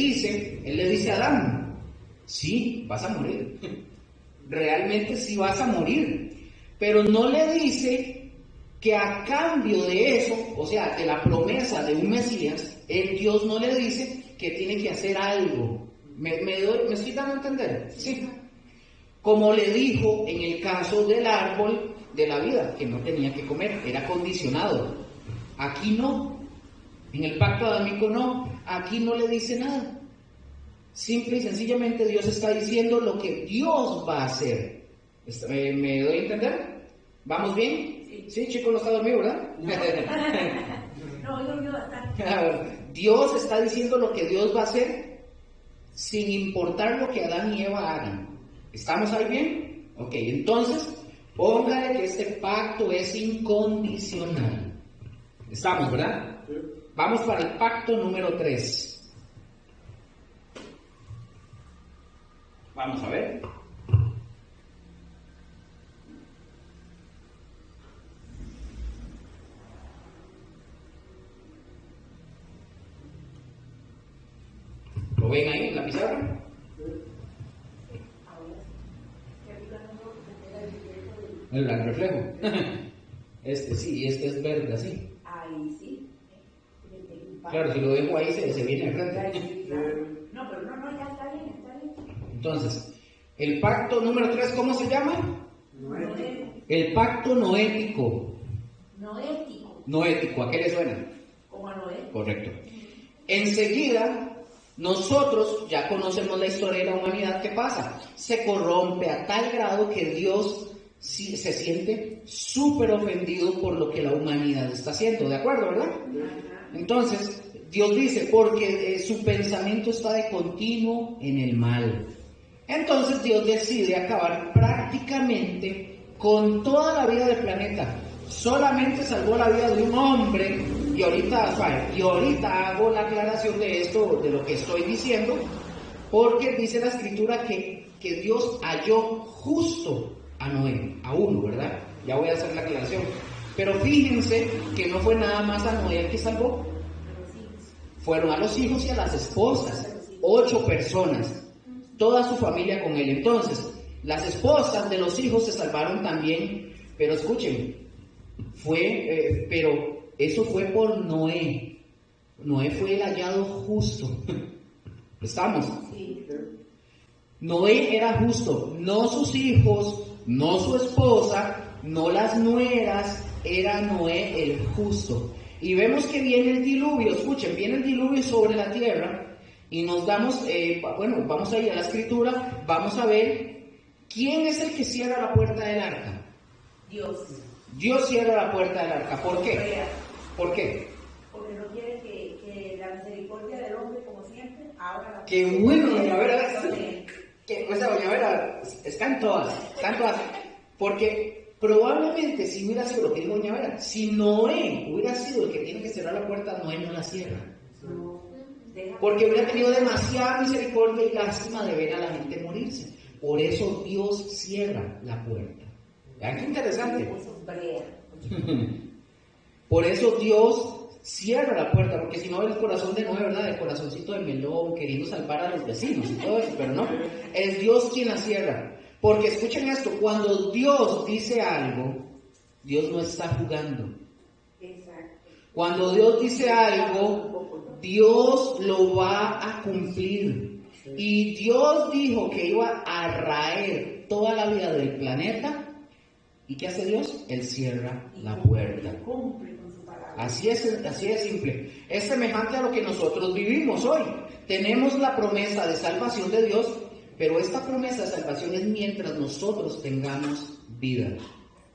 le dice a Adán: sí, vas a morir. Realmente sí vas a morir. Pero no le dice que a cambio de eso, o sea, de la promesa de un Mesías, Dios no le dice que tiene que hacer algo. ¿Me estoy dando a entender? Sí. Como le dijo en el caso del árbol de la vida, que no tenía que comer, era condicionado. Aquí no. En el pacto adámico no. Aquí no le dice nada. Simple y sencillamente Dios está diciendo lo que Dios va a hacer. ¿Me doy a entender? ¿Vamos bien? Sí. Sí, chico, no está dormido, ¿verdad? No, yo bastante. Dios está diciendo lo que Dios va a hacer sin importar lo que Adán y Eva hagan. ¿Estamos ahí bien? Ok, entonces, póngale que este pacto es incondicional. Estamos, ¿verdad? Sí. Vamos para el pacto número 3. Vamos a ver. ¿Lo ven ahí en la pizarra? El reflejo. Este sí, este es verde así. Ahí sí. Claro, si lo dejo ahí se viene de frente. No, pero no, ya está bien, está bien. Entonces, el pacto número 3, ¿cómo se llama? No ético. El pacto noético. No ético. Noético, ¿a qué le suena? Como a Noé. Correcto. Enseguida, nosotros ya conocemos la historia de la humanidad. ¿Qué pasa? Se corrompe a tal grado que Dios se siente súper ofendido por lo que la humanidad está haciendo. ¿De acuerdo, verdad? Entonces, Dios dice, porque su pensamiento está de continuo en el mal. Entonces Dios decide acabar prácticamente con toda la vida del planeta. Solamente salvó la vida de un hombre, y ahorita hago la aclaración de esto, de lo que estoy diciendo, porque dice la Escritura que Dios halló justo a Noé, a uno, ¿verdad? Ya voy a hacer la aclaración. Pero fíjense que no fue nada más a Noé el que salvó. Fueron a los hijos y a las esposas, 8 personas, toda su familia con él. Entonces, las esposas de los hijos se salvaron también, pero escuchen, pero eso fue por Noé. Noé fue el hallado justo. ¿Estamos? Sí. Noé era justo, no sus hijos, no su esposa, no las nueras, era Noé el justo. Y vemos que viene el diluvio, escuchen, viene el diluvio sobre la tierra y nos damos, vamos a ir a la Escritura, vamos a ver quién es el que cierra la puerta del arca. Dios. Dios cierra la puerta del arca. ¿Por qué? ¿Por qué? Porque no quiere que la misericordia del hombre, como siempre, abra la Qué bueno, doña Vera. Doña Vera, están todas. Porque probablemente si hubiera sido lo que dijo doña Vera, si Noé hubiera sido el que tiene que cerrar la puerta, Noé no la cierra. Porque hubiera tenido demasiada misericordia y lástima de ver a la gente morirse. Por eso Dios cierra la puerta. Vean qué interesante. Por eso Dios cierra la puerta, porque si no el corazón de Noé, ¿verdad? El corazoncito de melón, queriendo salvar a los vecinos y todo eso, pero no, es Dios quien la cierra. Porque escuchen esto, cuando Dios dice algo, Dios no está jugando. Cuando Dios dice algo, Dios lo va a cumplir. Y Dios dijo que iba a raer toda la vida del planeta. ¿Y qué hace Dios? Él cierra la puerta. Así es simple. Es semejante a lo que nosotros vivimos hoy. Tenemos la promesa de salvación de Dios, pero esta promesa de salvación es mientras nosotros tengamos vida.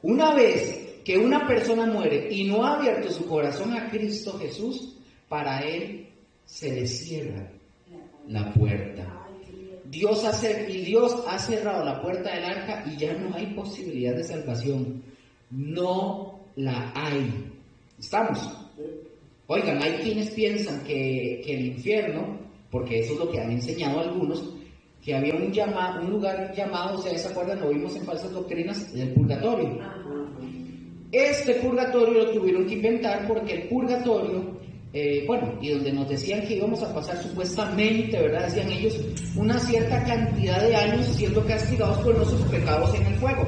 Una vez que una persona muere y no ha abierto su corazón a Cristo Jesús, para él se le cierra la puerta. Dios ha cerrado la puerta del arca y ya no hay posibilidad de salvación. No la hay. ¿Estamos? Oigan, hay quienes piensan que el infierno, porque eso es lo que han enseñado algunos, que había un lugar llamado, ¿se acuerdan? Lo vimos en Falsas Doctrinas, el purgatorio. Este purgatorio lo tuvieron que inventar porque el purgatorio, y donde nos decían que íbamos a pasar supuestamente, ¿verdad? Decían ellos, una cierta cantidad de años siendo castigados por nuestros pecados en el fuego.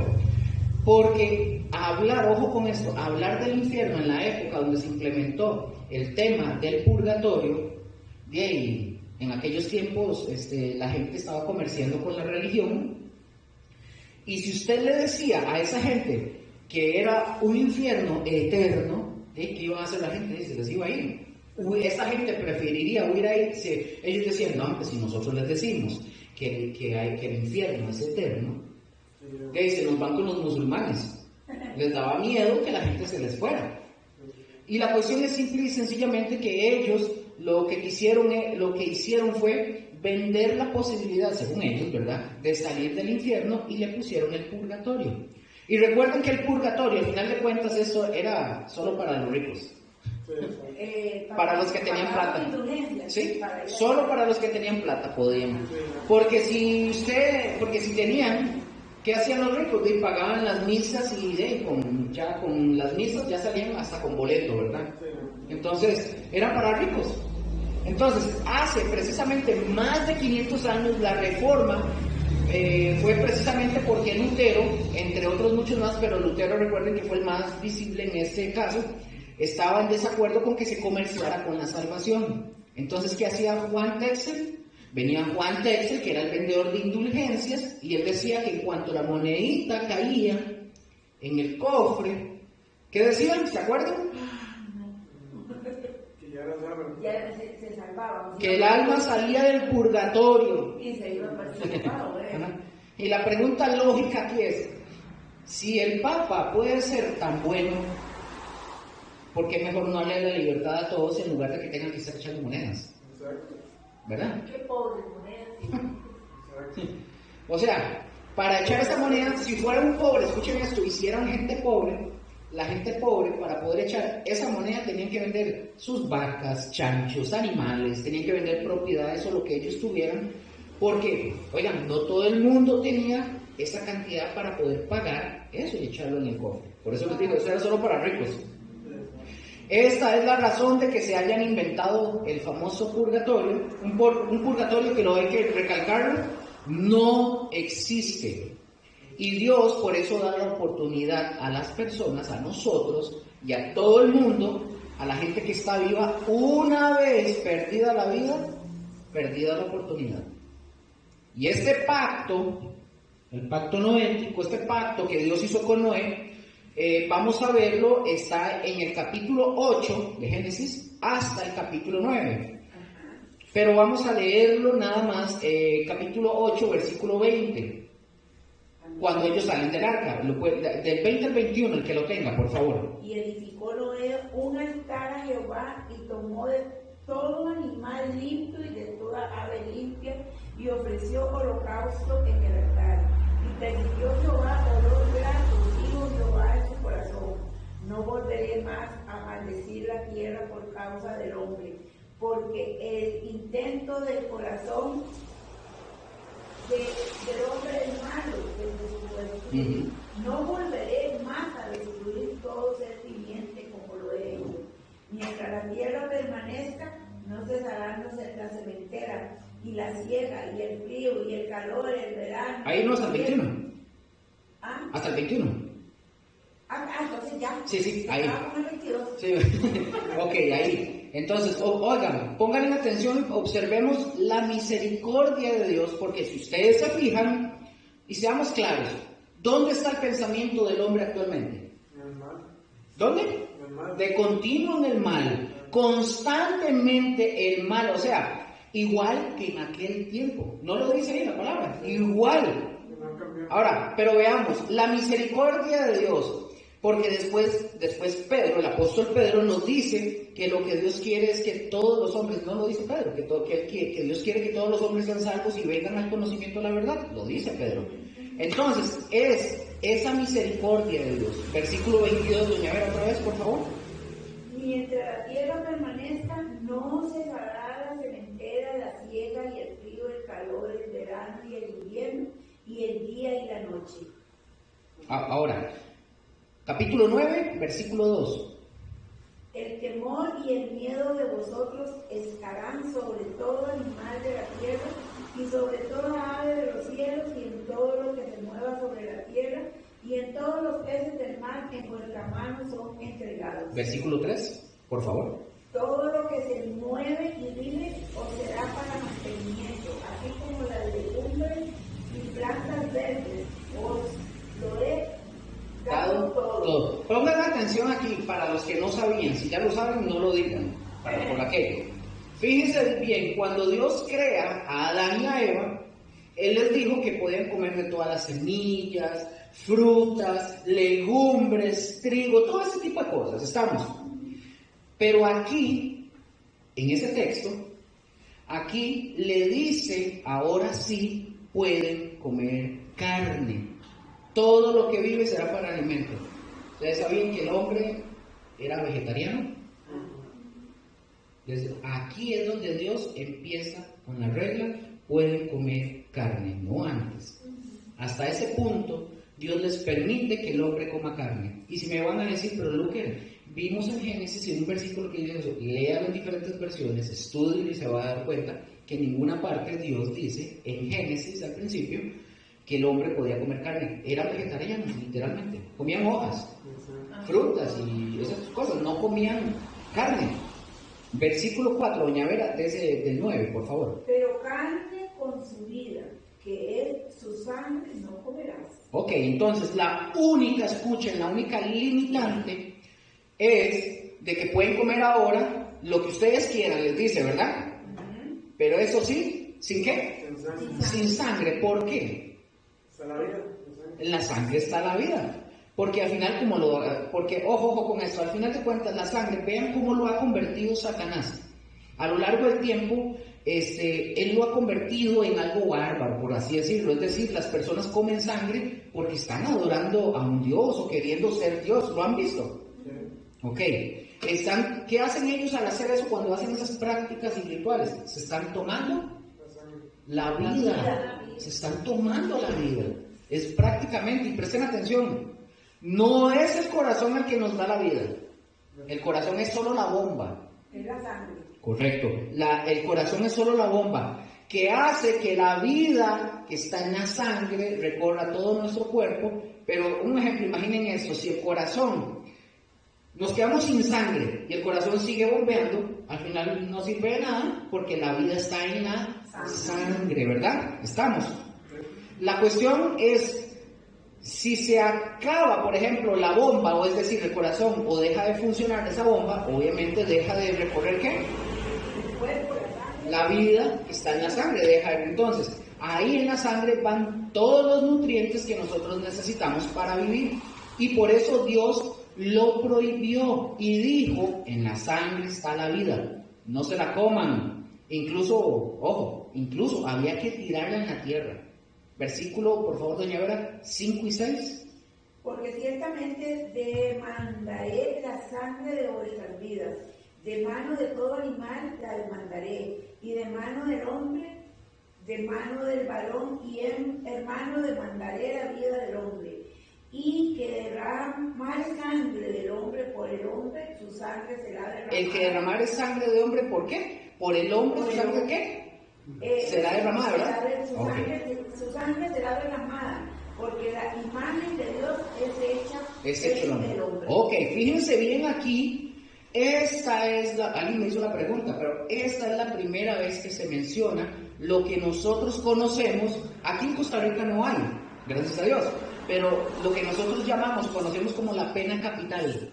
Porque ojo con esto, hablar del infierno en la época donde se implementó el tema del purgatorio, y en aquellos tiempos la gente estaba comerciando con la religión, y si usted le decía a esa gente que era un infierno eterno, ¿qué iba a hacer la gente? Se les iba a ir. Esa gente preferiría huir a irse. Ellos decían, no, pues si nosotros les decimos que el infierno es eterno, se nos van con los musulmanes. Les daba miedo que la gente se les fuera. Y la cuestión es simple y sencillamente que ellos lo que hicieron fue vender la posibilidad, según ellos, ¿verdad?, de salir del infierno y le pusieron el purgatorio. Y recuerden que el purgatorio, al final de cuentas, eso era solo para los ricos. Para los que tenían plata. ¿Sí? Solo para los que tenían plata podían. Porque si tenían, ¿qué hacían los ricos? Y pagaban las misas y con las misas ya salían hasta con boleto, ¿verdad? Entonces, era para ricos. Entonces, hace precisamente más de 500 años la reforma fue precisamente porque Lutero, entre otros muchos más, pero Lutero, recuerden que fue el más visible en este caso, estaba en desacuerdo con que se comerciara con la salvación. Entonces, ¿qué hacía Juan Texel? Venía Juan Texel, que era el vendedor de indulgencias, y él decía que en cuanto la monedita caía en el cofre, ¿qué decían? ¿Se acuerdan? Ya se salvaba. Que el alma salía del purgatorio. Y se iba participado, Y la pregunta lógica aquí es, si el Papa puede ser tan bueno, ¿por qué mejor no darle la libertad a todos en lugar de que tengan que estar echando monedas? Exacto. ¿Verdad? Qué pobre moneda. O sea, para echar esa moneda, si fuera un pobre, escuchen esto, hicieran gente pobre, la gente pobre, para poder echar esa moneda, tenían que vender sus vacas, chanchos, animales, tenían que vender propiedades o lo que ellos tuvieran, porque, oigan, no todo el mundo tenía esa cantidad para poder pagar eso y echarlo en el cofre. Por eso les digo, eso era solo para ricos. Esta es la razón de que se hayan inventado el famoso purgatorio, un purgatorio que no hay que recalcarlo, no existe. Y Dios por eso da la oportunidad a las personas, a nosotros y a todo el mundo, a la gente que está viva, una vez perdida la vida, perdida la oportunidad. Y este pacto, el pacto noético, este pacto que Dios hizo con Noé, vamos a verlo, está en el capítulo 8 de Génesis hasta el capítulo 9. Pero vamos a leerlo nada más, capítulo 8, versículo 20. Cuando ellos salen del arca, del 20 al 21, el que lo tenga, por favor. Y edificó Noé un altar a Jehová y tomó de todo animal limpio y de toda ave limpia y ofreció holocausto en el altar. Y permitió Jehová olor grato, dijo Jehová en su corazón: no volveré más a maldecir la tierra por causa del hombre, porque el intento del corazón del hombre es malo desde su juventud. No volveré más a destruir todo ser viviente como lo he hecho. Mientras la tierra permanezca, no cesarán la sementera y la siega y el frío y el calor, el verano. Ahí no, hasta el 21. ¿Ah? Hasta el 21. Entonces ya. Sí, ahí. Con el 22. Sí. Ok, ahí. Entonces, oigan, pongan atención, observemos la misericordia de Dios, porque si ustedes se fijan, y seamos claros, ¿dónde está el pensamiento del hombre actualmente? ¿Dónde? De continuo en el mal, constantemente el mal, o sea, igual que en aquel tiempo. No lo dice ahí la palabra, igual. Ahora, pero veamos, la misericordia de Dios. Porque después Pedro, el apóstol Pedro, nos dice que lo que Dios quiere es que todos los hombres, no lo dice Pedro, que Dios quiere que todos los hombres sean salvos y vengan al conocimiento de la verdad, lo dice Pedro. Entonces, es esa misericordia de Dios. Versículo 22, doña Vera, otra vez, por favor. Mientras la tierra permanezca, no cesará la sementera, la siega y el frío, el calor, el verano y el invierno, y el día y la noche. Ahora, capítulo 9, versículo 2. El temor y el miedo de vosotros estarán sobre todo animal de la tierra y sobre toda ave de los cielos y en todo lo que se mueva sobre la tierra y en todos los peces del mar que en vuestra mano son entregados. Versículo 3, por favor. Todo lo que se mueve y vive os será para mantenimiento, así como las legumbres y plantas verdes, os lo he dado todo. Pongan atención aquí, para los que no sabían, si ya lo saben, no lo digan, por aquello. Fíjense bien, cuando Dios crea a Adán y a Eva, Él les dijo que podían comer de todas las semillas, frutas, legumbres, trigo, todo ese tipo de cosas, estamos. Pero aquí, en ese texto, aquí le dice, ahora sí pueden comer carne. Todo lo que vive será para alimento. ¿Ustedes sabían que el hombre era vegetariano? Aquí es donde Dios empieza con la regla, pueden comer carne, no antes. Hasta ese punto, Dios les permite que el hombre coma carne. Y si me van a decir, pero Luque, vimos en Génesis en un versículo que dice eso, lea las diferentes versiones, estudie y se va a dar cuenta que en ninguna parte Dios dice, en Génesis al principio, que el hombre podía comer carne. Eran vegetarianos, literalmente. Comían hojas, frutas y esas cosas, no comían carne. Versículo 4, doña Vera, del 9, por favor. Pero carne con su vida, que es su sangre, no comerás. Ok, entonces la única, escuchen, la única limitante es de que pueden comer ahora lo que ustedes quieran, les dice, ¿verdad? Pero eso sí, ¿sin qué? Sin sangre. Sin sangre. ¿Por qué? Está la vida. En la sangre está la vida. Porque al final, porque ojo con esto, al final de cuentas la sangre, vean cómo lo ha convertido Satanás. A lo largo del tiempo, él lo ha convertido en algo bárbaro, por así decirlo. Es decir, las personas comen sangre porque están adorando a un Dios o queriendo ser Dios. ¿Lo han visto? Sí. Ok. ¿Qué hacen ellos al hacer eso cuando hacen esas prácticas y rituales? Se están tomando La sangre. la vida. Se están tomando la vida. Es prácticamente, y presten atención, no es el corazón el que nos da la vida. El corazón es solo la bomba. Es la sangre. Correcto. El corazón es solo la bomba que hace que la vida que está en la sangre recorra todo nuestro cuerpo. Pero un ejemplo, imaginen esto, si el corazón, nos quedamos sin sangre y el corazón sigue bombeando, al final no sirve de nada porque la vida está en la sangre, ¿verdad? Estamos. La cuestión es, si se acaba, por ejemplo, la bomba, o es decir, el corazón, o deja de funcionar esa bomba, obviamente deja de recorrer ¿qué? El cuerpo, la sangre. La vida que está en la sangre, deja de... Entonces, ahí en la sangre van todos los nutrientes que nosotros necesitamos para vivir. Y por eso Dios lo prohibió y dijo, en la sangre está la vida, no se la coman. Incluso, ojo, incluso había que tirarla en la tierra. Versículo, por favor, doña Vera, 5 y 6. Porque ciertamente demandaré la sangre de vuestras vidas, de mano de todo animal la demandaré, y de mano del hombre, de mano del varón y hermano demandaré la vida del hombre. Y que derramare sangre del hombre por el hombre, su sangre será derramada. El que derramare sangre de hombre, ¿por qué? Por el hombre, ¿su sangre qué? Será derramada, ¿verdad? Su sangre será derramada, porque la imagen de Dios Es hecho el hombre. Ok, fíjense bien aquí, alguien me hizo la pregunta, pero esta es la primera vez que se menciona lo que nosotros conocemos. Aquí en Costa Rica no hay, gracias a Dios, pero lo que nosotros conocemos como la pena capital.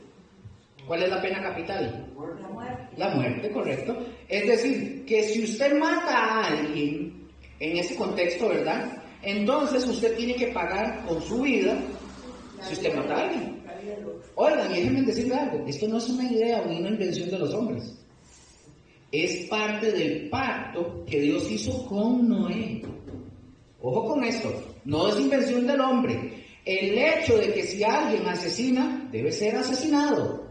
¿Cuál es la pena capital? La muerte. La muerte, correcto. Es decir, que si usted mata a alguien, en ese contexto, ¿verdad? Entonces usted tiene que pagar con su vida si usted mata a alguien. Oigan, déjenme decirle algo, esto no es una idea o una invención de los hombres. Es parte del pacto que Dios hizo con Noé. Ojo con esto, no es invención del hombre. El hecho de que si alguien asesina, debe ser asesinado.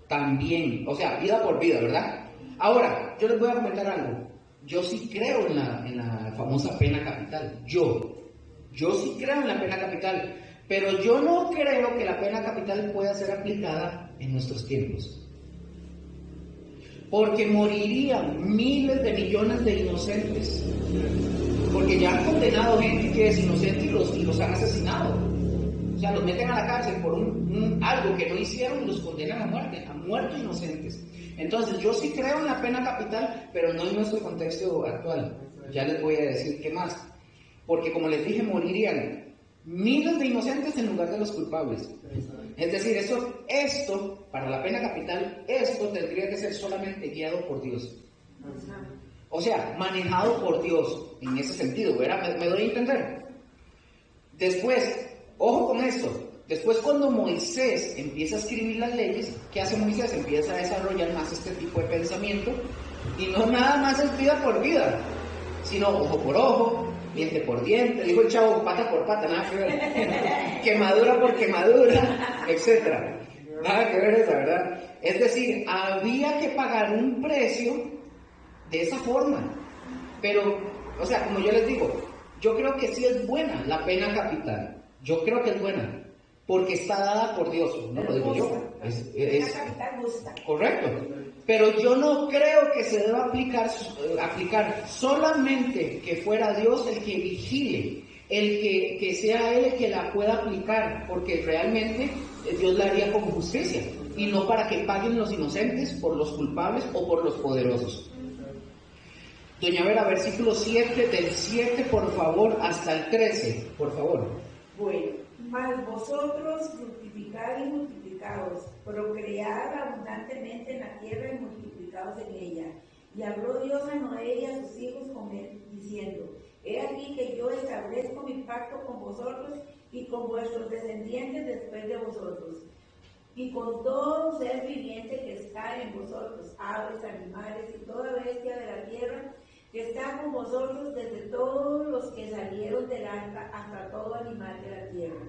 También, o sea, vida por vida, ¿verdad? Ahora, yo les voy a comentar algo. Yo sí creo en la famosa pena capital. Yo sí creo en la pena capital, pero yo no creo que la pena capital pueda ser aplicada en nuestros tiempos. Porque morirían miles de millones de inocentes. Porque ya han condenado gente que es inocente y los han asesinado. O sea, los meten a la cárcel por algo que no hicieron y los condenan a muerte, han muerto inocentes. Entonces, yo sí creo en la pena capital, pero no en nuestro contexto actual. Ya les voy a decir qué más. Porque, como les dije, morirían miles de inocentes en lugar de los culpables. Es decir, esto, para la pena capital, esto tendría que ser solamente guiado por Dios. O sea, manejado por Dios, en ese sentido, ¿verdad? ¿Me doy a entender? Después, ojo con esto, después cuando Moisés empieza a escribir las leyes, ¿qué hace Moisés? Empieza a desarrollar más este tipo de pensamiento, y no nada más es vida por vida, sino ojo por ojo, diente por diente, dijo el chavo, pata por pata, nada que ver, quemadura por quemadura, etcétera. Nada que ver esa, ¿verdad? Es decir, había que pagar un precio de esa forma. Pero, o sea, como yo les digo, yo creo que sí es buena la pena capital. Yo creo que es buena, porque está dada por Dios, no lo digo yo. La capital gusta. Correcto. Pero yo no creo que se deba aplicar solamente que fuera Dios el que vigile, el que sea Él el que la pueda aplicar, porque realmente Dios la haría con justicia, y no para que paguen los inocentes por los culpables o por los poderosos. Doña Vera, versículo 7, del 7 por favor hasta el 13, por favor. Bueno, mas vosotros fructificad y multiplicaos, procread abundantemente en la tierra y multiplicaos en ella. Y habló Dios a Noé y a sus hijos con él, diciendo: He aquí que yo establezco mi pacto con vosotros y con vuestros descendientes después de vosotros, y con todo ser viviente que está en vosotros, aves, animales y toda bestia de la tierra, que está con vosotros, desde todos los que salieron del arca hasta todo animal de la tierra.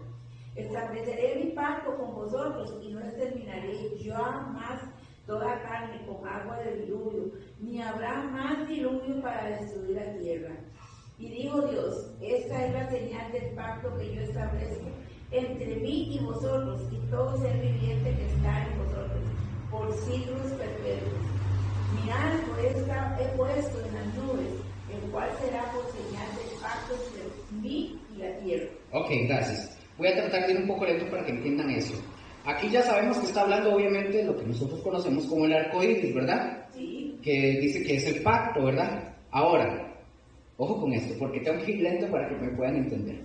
Estableceré mi pacto con vosotros y no exterminaré yo más toda carne con agua de diluvio, ni habrá más diluvio para destruir la tierra. Y dijo Dios: esta es la señal del pacto que yo establezco entre mí y vosotros y todo ser viviente que está en vosotros por siglos perpetuos. Mirad, pues he puesto en las nubes, el cual será por señal del pacto entre mí y la tierra. Ok, gracias. Voy a tratar de ir un poco lento para que entiendan eso. Aquí ya sabemos que está hablando obviamente de lo que nosotros conocemos como el arco iris, ¿verdad? Sí. Que dice que es el pacto, ¿verdad? Ahora, ojo con esto, porque tengo que ir lento para que me puedan entender.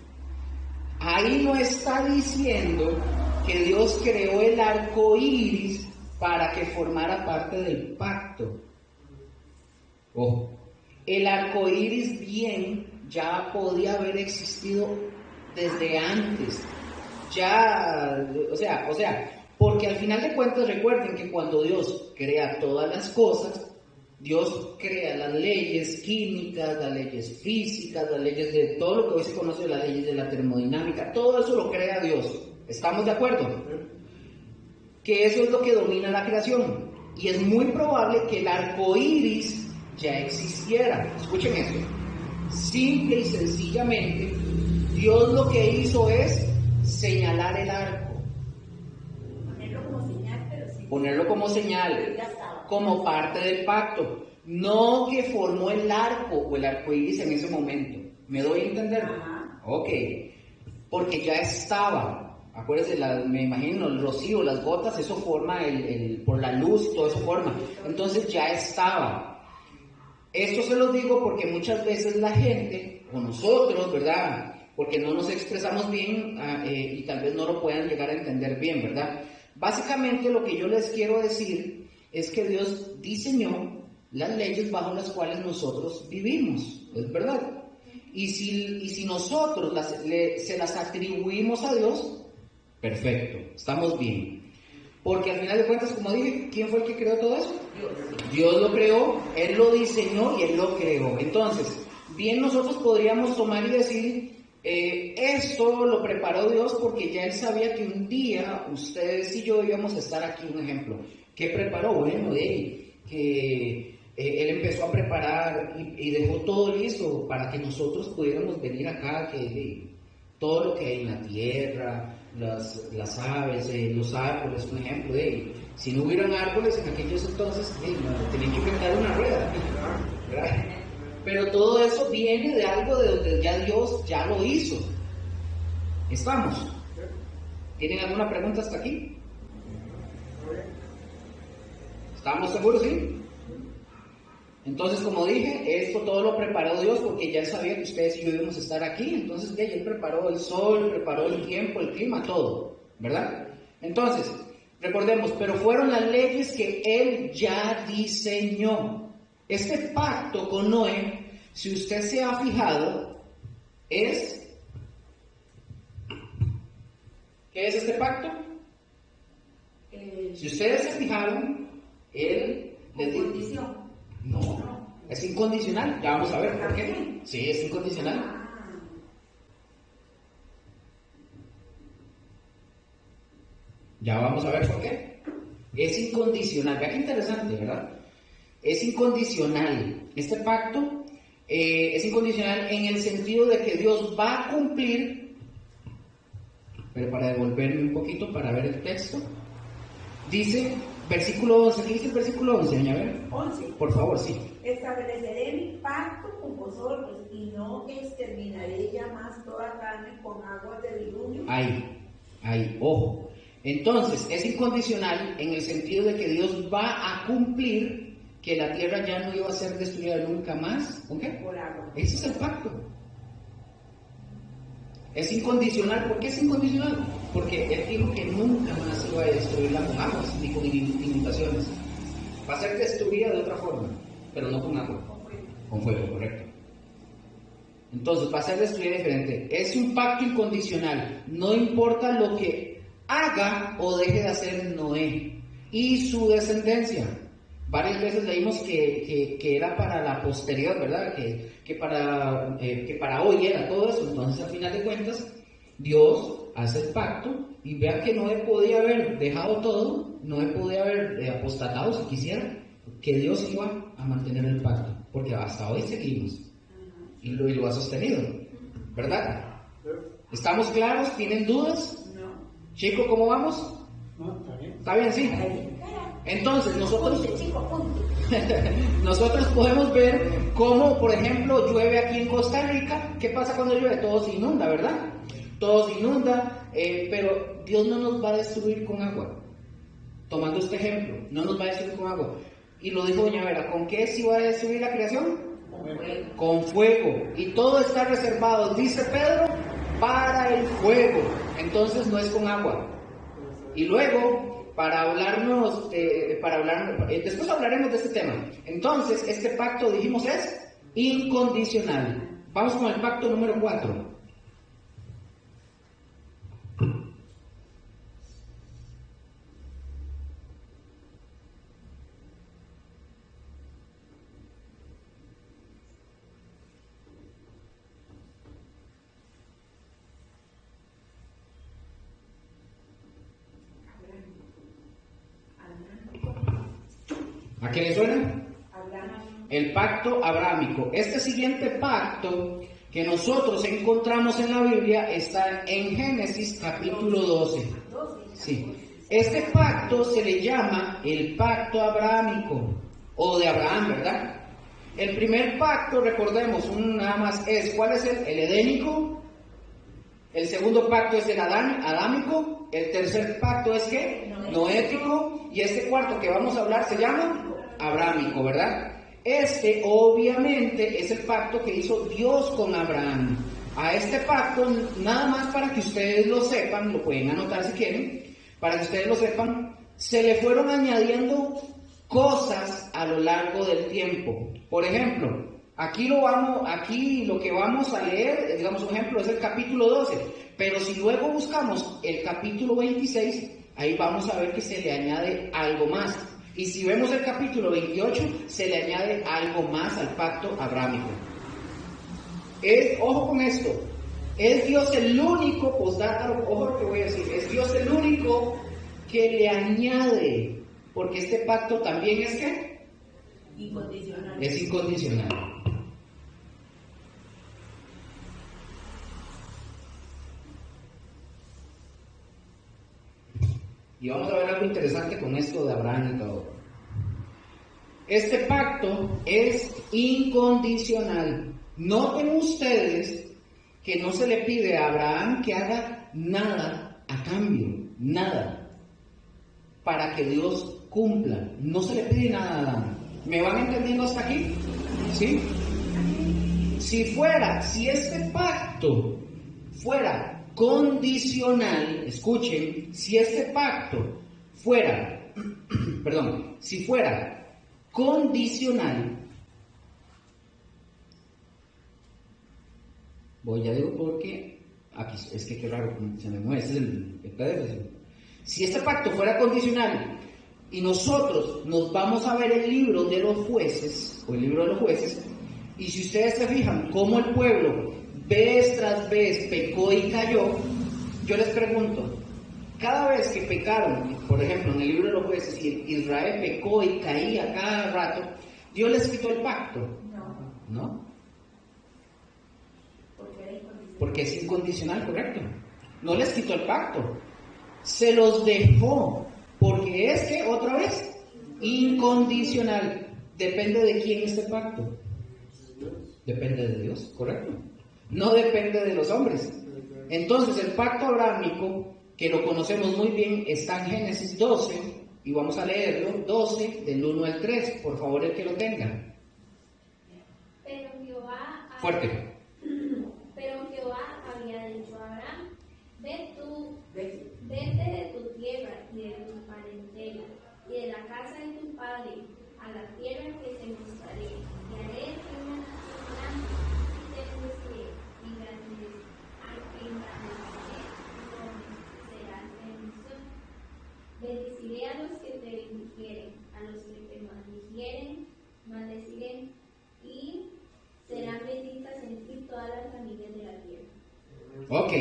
Ahí no está diciendo que Dios creó el arco iris para que formara parte del pacto. Ojo, el arco iris bien ya podía haber existido desde antes. Ya, o sea, porque al final de cuentas recuerden que cuando Dios crea todas las cosas, Dios crea las leyes químicas, las leyes físicas, las leyes de todo lo que hoy se conoce, las leyes de la termodinámica, todo eso lo crea Dios. ¿Estamos de acuerdo? Que eso es lo que domina la creación. Y es muy probable que el arco iris ya existiera. Escuchen esto. Simple y sencillamente, Dios lo que hizo es señalar el arco. Ponerlo como señal, pero sí. Ponerlo como señal, Ya estaba. como parte del pacto. No que formó el arco o el arco iris en ese momento. ¿Me doy a entender? Ajá. Ok. Porque ya estaba. Acuérdense, me imagino, el rocío, las gotas, eso forma por la luz, todo eso forma. Entonces ya estaba. Esto se lo digo porque muchas veces la gente, o nosotros, ¿verdad? Porque no nos expresamos bien y tal vez no lo puedan llegar a entender bien, ¿verdad? Básicamente lo que yo les quiero decir es que Dios diseñó las leyes bajo las cuales nosotros vivimos, ¿es verdad? Y si nosotros se las atribuimos a Dios, perfecto, estamos bien. Porque al final de cuentas, como dije, ¿quién fue el que creó todo eso? Dios lo creó, Él lo diseñó y Él lo creó. Entonces, bien nosotros podríamos tomar y decir, esto lo preparó Dios porque ya Él sabía que un día ustedes y yo íbamos a estar aquí, un ejemplo. ¿Qué preparó? Bueno, que Él empezó a preparar y dejó todo listo para que nosotros pudiéramos venir acá, que todo lo que hay en la tierra, las aves, los árboles, un ejemplo. Si no hubieran árboles en aquellos entonces, tenían que inventar una rueda, ¿verdad? Pero todo eso viene de algo de donde ya Dios ya lo hizo. ¿Estamos? ¿Tienen alguna pregunta hasta aquí? ¿Estamos seguros, sí? Entonces, como dije, esto todo lo preparó Dios porque ya sabía que ustedes y yo íbamos a estar aquí. Entonces, Él preparó el sol, preparó el tiempo, el clima, todo, ¿verdad? Entonces, recordemos, pero fueron las leyes que Él ya diseñó. Este pacto con Noé, si usted se ha fijado, ¿qué es este pacto? Si ustedes se fijaron, él les dijo, Condición. no, es incondicional, ya vamos a ver por qué. Sí, es incondicional. Ah, Ya vamos a ver por qué. Es incondicional, vea qué interesante, ¿verdad? Es incondicional. Este pacto es incondicional en el sentido de que Dios va a cumplir, pero para devolverme un poquito para ver el texto, dice, versículo 11, ¿qué dice el versículo 11, doña Ver? 11. Por favor, sí. Estableceré mi pacto con vosotros y no exterminaré ya más toda carne con aguas de diluvio. Ahí, ojo. Entonces, es incondicional en el sentido de que Dios va a cumplir que la tierra ya no iba a ser destruida nunca más. ¿Con qué? Por agua. Ese es el pacto. Es incondicional. ¿Por qué es incondicional? Porque Él dijo que nunca más iba a destruirla con aguas ni con inundaciones. Va a ser destruida de otra forma, pero no con agua. Con fuego, correcto. Entonces va a ser destruida diferente. Es un pacto incondicional. No importa lo que haga o deje de hacer Noé y su descendencia. Varias veces leímos que era para la posteridad, ¿verdad? Que para hoy era todo eso. Entonces, al final de cuentas, Dios hace el pacto y vea que Noé podía haber dejado todo, Noé podía haber apostatado si quisiera, que Dios iba a mantener el pacto, porque hasta hoy seguimos y lo ha sostenido, ¿verdad? ¿Estamos claros? ¿Tienen dudas? No. Chico, ¿cómo vamos? No, está bien. ¿Está bien? Sí. Entonces, nosotros Punto, chico, punto. nosotros podemos ver cómo, por ejemplo, llueve aquí en Costa Rica. ¿Qué pasa cuando llueve? Todo se inunda, ¿verdad? Todo se inunda, pero Dios no nos va a destruir con agua. Tomando este ejemplo, no nos va a destruir con agua. Y lo dijo doña Vera, ¿con qué se va a destruir la creación? Con fuego. Y todo está reservado, dice Pedro, para el fuego. Entonces no es con agua. Y luego, después hablaremos de este tema. Entonces, este pacto, dijimos, es incondicional. Vamos con el pacto número 4. ¿A qué le suena? El pacto abrámico. Este siguiente pacto que nosotros encontramos en la Biblia está en Génesis capítulo 12. Sí. Este pacto se le llama el pacto abrámico o de Abraham, ¿verdad? El primer pacto, recordemos, nada más es, ¿cuál es el edénico? El segundo pacto es el adámico. El tercer pacto es ¿qué? Noético. Y este cuarto que vamos a hablar se llama abrámico, ¿verdad? Este obviamente es el pacto que hizo Dios con Abraham. A este pacto, nada más para que ustedes lo sepan, lo pueden anotar si quieren, para que ustedes lo sepan, se le fueron añadiendo cosas a lo largo del tiempo. Por ejemplo, aquí lo que vamos a leer, digamos un ejemplo, es el capítulo 12, pero si luego buscamos el capítulo 26, ahí vamos a ver que se le añade algo más. Y si vemos el capítulo 28, se le añade algo más al pacto abrámico. Ojo con esto, es Dios el único, ojo lo que voy a decir, es Dios el único que le añade, porque este pacto también es ¿qué? Incondicional. Es incondicional. Y vamos a ver algo interesante con esto de Abraham y todo. Este pacto es incondicional. Noten ustedes que no se le pide a Abraham que haga nada a cambio, nada, para que Dios cumpla. No se le pide nada a Abraham. ¿Me van entendiendo hasta aquí? ¿Sí? Si este pacto fuera condicional, escuchen, si este pacto fuera, si fuera condicional, Voy, ya digo porque aquí es que qué raro, se me mueve, ese es el PDF. Si este pacto fuera condicional y nosotros nos vamos a ver el libro de los jueces, o el libro de los jueces, y si ustedes se fijan cómo el pueblo vez tras vez pecó y cayó, yo les pregunto, cada vez que pecaron, por ejemplo en el libro de los jueces, y Israel pecó y caía cada rato, ¿Dios les quitó el pacto? ¿No? Porque es incondicional, correcto. No les quitó el pacto. Se los dejó. Porque es que, otra vez, incondicional. Depende de quién este pacto. Depende de Dios, correcto. No depende de los hombres. Entonces, el pacto abrahámico, que lo conocemos muy bien, está en Génesis 12, y vamos a leerlo, 12, del 1 al 3. Por favor, el que lo tenga. Pero Jehová Fuerte. había dicho a Abraham: vete de tu tierra y de tu parentela y de la casa de tu padre a la tierra que te mostraré, y haré de ti una nación grande, y te bendeciré, y engrandeceré tu nombre, serás bendición. Bendeciré a los que te bendijeren, a los que te maldeciré, y serán benditas en ti todas las familias de la tierra. Ok,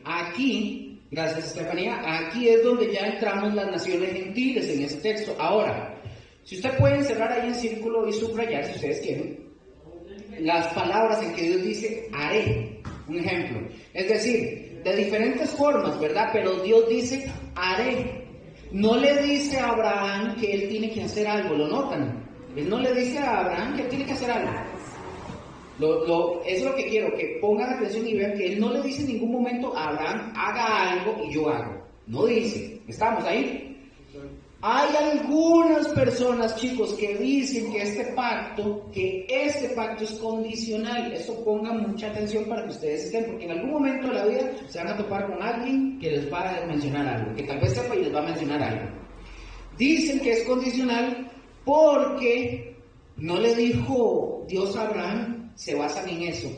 aquí, gracias Estefanía, aquí es donde ya entramos las naciones gentiles en ese texto. Ahora, si ustedes pueden cerrar ahí en círculo y subrayar, si ustedes quieren, las palabras en que Dios dice, haré, un ejemplo. Es decir, de diferentes formas, ¿verdad? Pero Dios dice, haré. No le dice a Abraham que él tiene que hacer algo, ¿lo notan? Él no le dice a Abraham que él tiene que hacer algo. Eso es lo que quiero, que pongan atención y vean que él no le dice en ningún momento a Abraham, haga algo y yo hago. No dice, ¿estamos ahí? Hay algunas personas, chicos, que dicen que este pacto es condicional. Eso pongan mucha atención para que ustedes estén, porque en algún momento de la vida se van a topar con alguien que les va a mencionar algo, que tal vez sepa y les va a mencionar algo. Dicen que es condicional porque no le dijo Dios a Abraham, se basan en eso.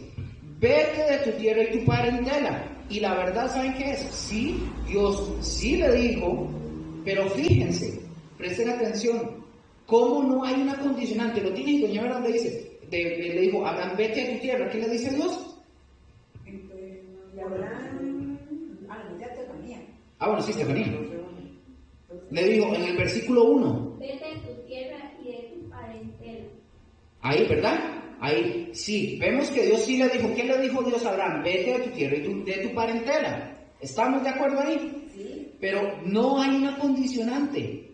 Vete de tu tierra y tu parentela. Y la verdad, ¿saben qué es? Sí, Dios sí le dijo, pero fíjense, presten atención, ¿cómo no hay una condicionante? Lo tiene y doña Vera le dice, le dijo, Abraham, vete de tu tierra. ¿Qué le dice Dios? Bueno, sí, Estefanía. Le dijo en el versículo 1. Vete de tu tierra y de tu parentela. Ahí, ¿verdad? Ahí, sí, vemos que Dios sí le dijo. ¿Qué le dijo Dios a Abraham? Vete de tu tierra y de tu parentela. ¿Estamos de acuerdo ahí? Sí. Pero no hay una condicionante.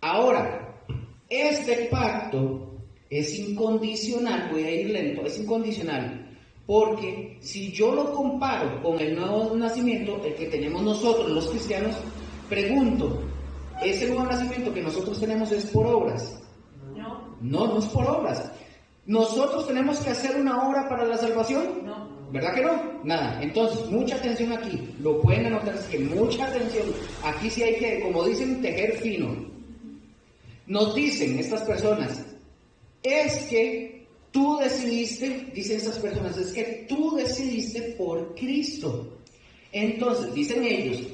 Ahora, este pacto es incondicional, voy a ir lento, es incondicional, porque si yo lo comparo con el nuevo nacimiento, el que tenemos nosotros los cristianos, pregunto, ¿ese nuevo nacimiento que nosotros tenemos es por obras? No es por obras. ¿Nosotros tenemos que hacer una obra para la salvación? No. ¿Verdad que no? Nada. Entonces, mucha atención aquí. Lo pueden anotar, es que mucha atención. Aquí sí hay que, como dicen, tejer fino. Nos dicen estas personas, es que tú decidiste, dicen estas personas, es que tú decidiste por Cristo. Entonces, dicen ellos,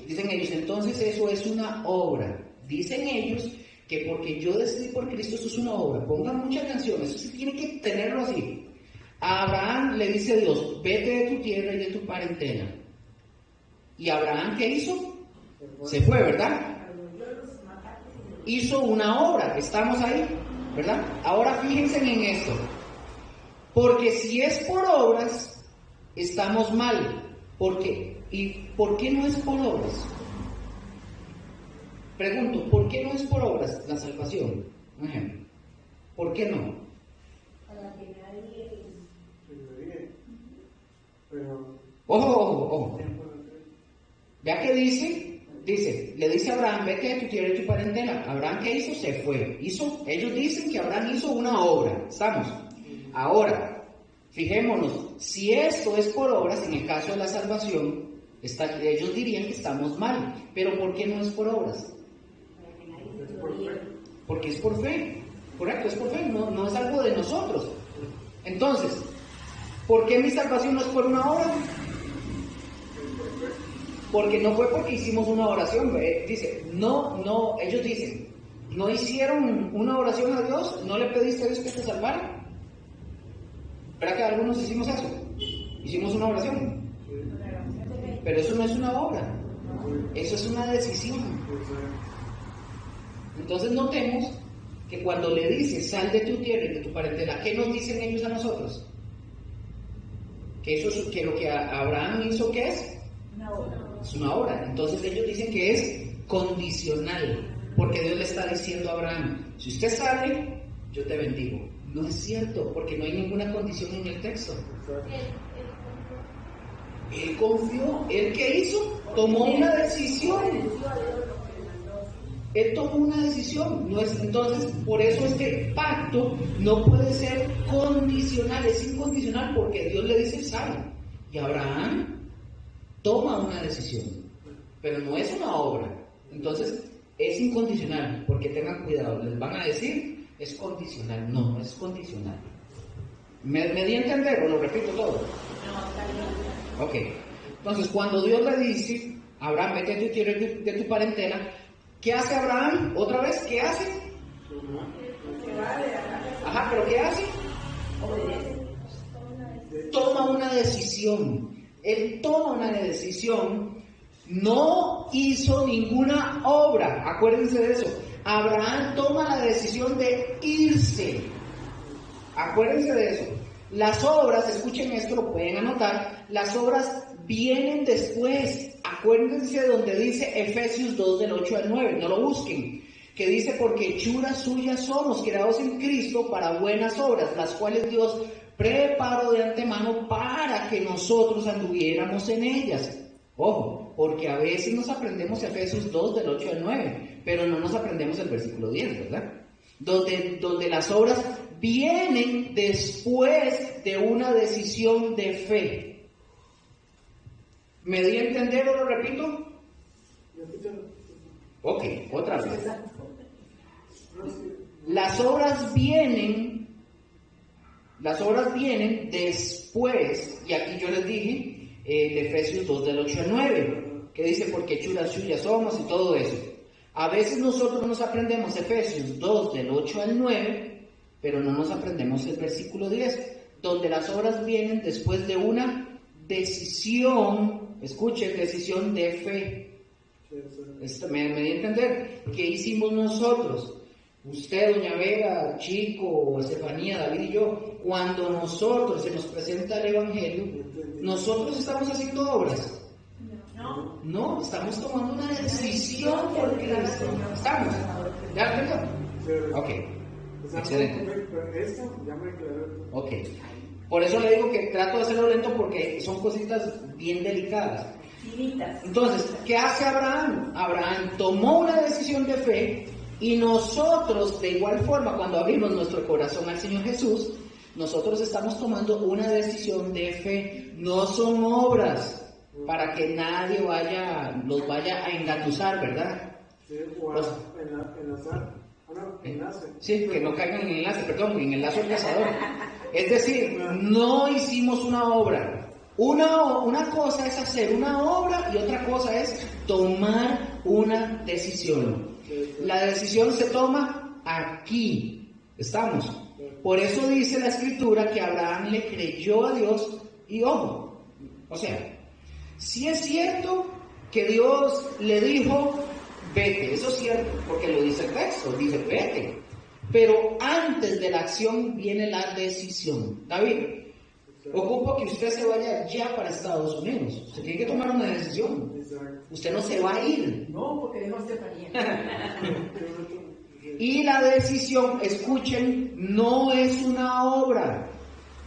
entonces eso es una obra. Dicen ellos que porque yo decidí por Cristo, eso es una obra. Pongan mucha atención, eso sí tiene que tenerlo así. A Abraham le dice Dios, vete de tu tierra y de tu parentela. ¿Y Abraham qué hizo? Se fue, ¿verdad? Hizo una obra, estamos ahí, ¿verdad? Ahora fíjense en esto. Porque si es por obras, estamos mal. ¿Y por qué no es por obras? Pregunto, ¿por qué no es por obras la salvación? Un ejemplo. ¿Por qué no? Para que nadie... Ojo. ¿Vea qué dice? Le dice a Abraham, vete de tu tierra y tu parentela. ¿Abraham qué hizo? Se fue. Ellos dicen que Abraham hizo una obra. ¿Estamos? Ahora, fijémonos, si esto es por obras, en el caso de la salvación, ellos dirían que estamos mal. Pero ¿por qué no es por obras? Porque es por fe. Correcto, es por fe, no es algo de nosotros. Entonces, ¿por qué mi salvación no es por una obra? Porque no fue porque hicimos una oración. Dice, no, ellos dicen, ¿no hicieron una oración a Dios? ¿No le pediste a Dios que te salvara? ¿Verdad que algunos hicimos eso? Hicimos una oración. Pero eso no es una obra. Eso es una decisión. Entonces notemos que cuando le dice, sal de tu tierra y de tu parentela, ¿qué nos dicen ellos a nosotros? Que lo que Abraham hizo, ¿qué es? Es una obra. Entonces ellos dicen que es condicional, porque Dios le está diciendo a Abraham, si usted sale, yo te bendigo. No es cierto, porque no hay ninguna condición en el texto. Él confió. ¿Él qué hizo? Tomó una decisión. Él tomó una decisión. Entonces, por eso este pacto no puede ser condicional, es incondicional, porque Dios le dice sal. Y Abraham toma una decisión, pero no es una obra. Entonces, es incondicional, porque tengan cuidado, les van a decir, es condicional. No, no es condicional. ¿Me di a entender o lo repito todo? Ok. Entonces, cuando Dios le dice, Abraham, vete de tu tierra y de tu parentela, ¿qué hace Abraham? ¿Otra vez? ¿Qué hace? Ajá, ¿pero qué hace? Toma una decisión. Él toma una decisión, no hizo ninguna obra. Acuérdense de eso. Abraham toma la decisión de irse. Acuérdense de eso. Las obras, escuchen esto, lo pueden anotar, las obras vienen después. Acuérdense donde dice Efesios 2 del 8 al 9, no lo busquen, que dice, porque hechuras suyas somos, creados en Cristo para buenas obras, las cuales Dios preparó de antemano para que nosotros anduviéramos en ellas. Ojo, porque a veces nos aprendemos Efesios 2 del 8 al 9, pero no nos aprendemos el versículo 10, ¿verdad? Donde las obras vienen después de una decisión de fe. ¿Me di a entender o lo repito? Ok, otra vez. Las obras vienen después, y aquí yo les dije, de Efesios 2 del 8 al 9, que dice, porque hechuras suyas somos y todo eso. A veces nosotros nos aprendemos Efesios 2 del 8 al 9, pero no nos aprendemos el versículo 10, donde las obras vienen después de una decisión, escuchen, decisión de fe. ¿Me di a entender? ¿Qué hicimos nosotros? Usted, doña Vega, Chico, Estefanía, David y yo, cuando nosotros se nos presenta el Evangelio, nosotros estamos haciendo obras. No, estamos tomando una decisión por Cristo. ¿Estamos? ¿Ya entendió? Ok, excelente. Ok, por eso le digo que trato de hacerlo lento porque son cositas bien delicadas. Entonces, ¿qué hace Abraham? Abraham tomó una decisión de fe y nosotros, de igual forma, cuando abrimos nuestro corazón al Señor Jesús, nosotros estamos tomando una decisión de fe. No son obras para que nadie los vaya a engatusar, ¿verdad? Sí, que no caigan en el enlace, perdón, en el lazo del cazador. Es decir, no hicimos una obra. Una cosa es hacer una obra y otra cosa es tomar una decisión. La decisión se toma aquí. ¿Estamos? Por eso dice la Escritura que Abraham le creyó a Dios y ojo, o sea, sí es cierto que Dios le dijo, vete, eso es cierto, porque lo dice el texto, dice vete. Pero antes de la acción viene la decisión. David, ocupo que usted se vaya ya para Estados Unidos. Usted tiene que tomar una decisión. Usted no se va a ir. No, porque dejo a Estefanía. Y la decisión, escuchen, no es una obra.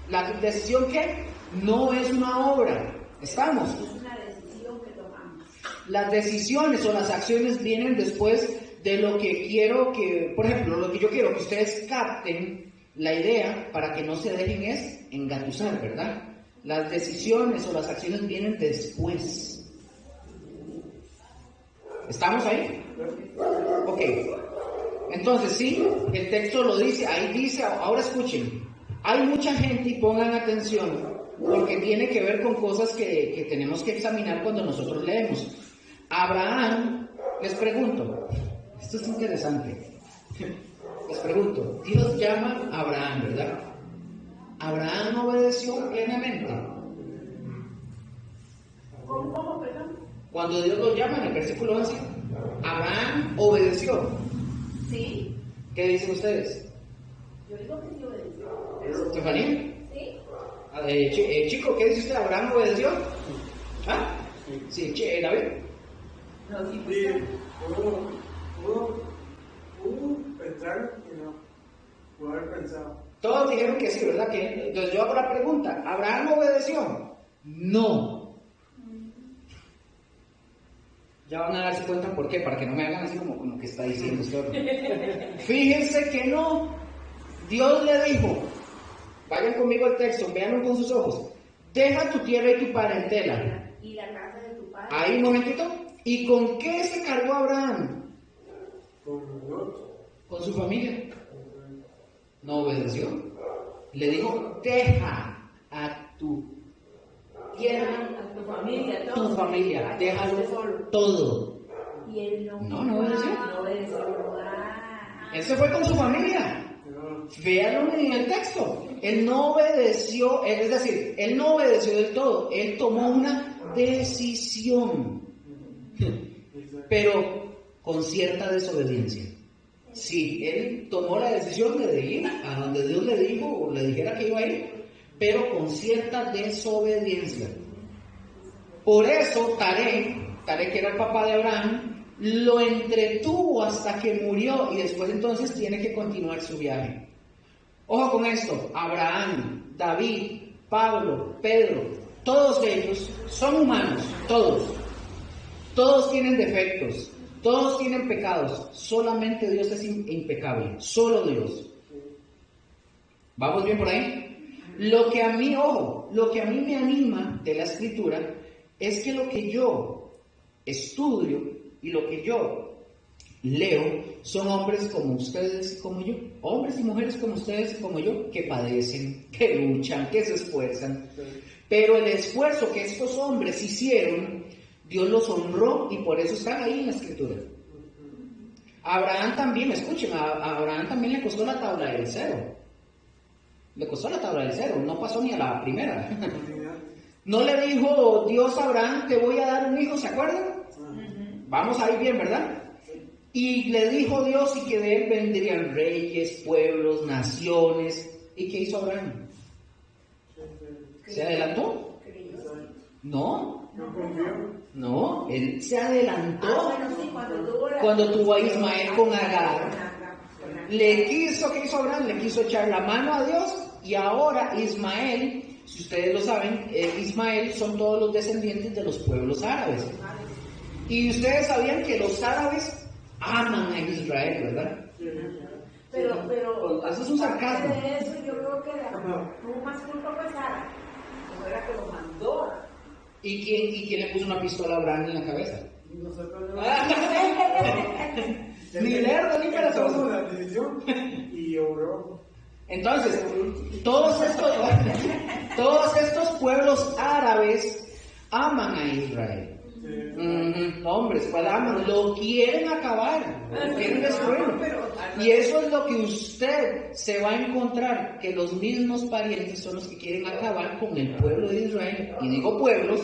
¿La decisión qué? No es una obra. ¿Estamos? Es una decisión que tomamos. Las decisiones o las acciones vienen después de lo que quiero que, por ejemplo, lo que yo quiero que ustedes capten la idea para que no se dejen es engatusar, ¿verdad? Las decisiones o las acciones vienen después. ¿Estamos ahí? Ok. Entonces, sí, el texto lo dice, ahí dice, ahora escuchen, hay mucha gente, y pongan atención, porque tiene que ver con cosas que tenemos que examinar cuando nosotros leemos. Abraham, les pregunto, esto es interesante, les pregunto, Dios llama a Abraham, ¿verdad? Abraham obedeció plenamente. ¿Cómo, perdón? Cuando Dios lo llama en el versículo 11, Abraham obedeció. Sí, ¿Qué dicen ustedes? yo digo que sí obedeció. ¿Estefanía? ¿Sí? Chico, ¿qué dice usted? ¿Abraham obedeció? ¿Ah? Sí, David. No, sí, Sí, pues, pudo pensar que no. Pudo haber pensado. Todos dijeron que sí, ¿verdad? Entonces yo hago la pregunta, ¿Abraham obedeció? No. Ya van a darse cuenta por qué, para que no me hagan así como que está diciendo usted. Fíjense que no. Dios le dijo, vayan conmigo al texto, véanlo con sus ojos. Deja tu tierra y tu parentela. y la casa de tu padre. Ahí un momentito. ¿Y con qué se cargó Abraham? Con Dios. Con su familia. No obedeció. Le dijo, deja a tu tierra, A tu familia, tu familia, déjalo solo. todo. Y él No obedeció. No obedeció. Él se fue con su familia. Véanlo en el texto. Él no obedeció, es decir, él no obedeció del todo. Él tomó una decisión, pero con cierta desobediencia. Sí, él tomó la decisión de ir a donde Dios le dijo o le dijera que iba a ir, pero con cierta desobediencia. Por eso Taré, que era el papá de Abraham, lo entretuvo hasta que murió y después entonces tiene que continuar su viaje. Ojo con esto, Abraham, David, Pablo, Pedro, todos ellos son humanos, todos tienen defectos, todos tienen pecados, solamente Dios es impecable, solo Dios. ¿Vamos bien por ahí? Lo que a mí me anima de la escritura es que lo que yo estudio y lo que yo leo son hombres como ustedes y como yo, hombres y mujeres como ustedes y como yo, que padecen, que luchan, que se esfuerzan, pero el esfuerzo que estos hombres hicieron, Dios los honró y por eso están ahí en la escritura. Abraham también, escuchen, a Abraham también le costó la tabla del cero. Le costó la tabla del cero, no pasó ni a la primera. No le dijo Dios a Abraham, te voy a dar un hijo, ¿se acuerdan? Vamos ahí bien, ¿verdad? Y le dijo Dios y que de él vendrían reyes, pueblos, naciones. ¿Y qué hizo Abraham? ¿Se adelantó? No, él se adelantó cuando tuvo a Ismael con Agar. ¿Qué hizo Abraham? Le quiso echar la mano a Dios y ahora Ismael, si ustedes lo saben, Ismael son todos los descendientes de los pueblos árabes. Y ustedes sabían que los árabes aman a Israel, ¿verdad? Pero eso es un sarcasmo. de eso yo creo que tuvo más culpa pues Sara, como era que lo mandó. ¿Y quién le puso una pistola a Abraham en la cabeza? Ni lerdo ni perezoso. La decisión y obró. Entonces, todos estos pueblos árabes aman a Israel. Hombres, pues aman, lo quieren acabar, lo quieren destruir. Y eso es lo que usted se va a encontrar, que los mismos parientes son los que quieren acabar con el pueblo de Israel. Y digo pueblos,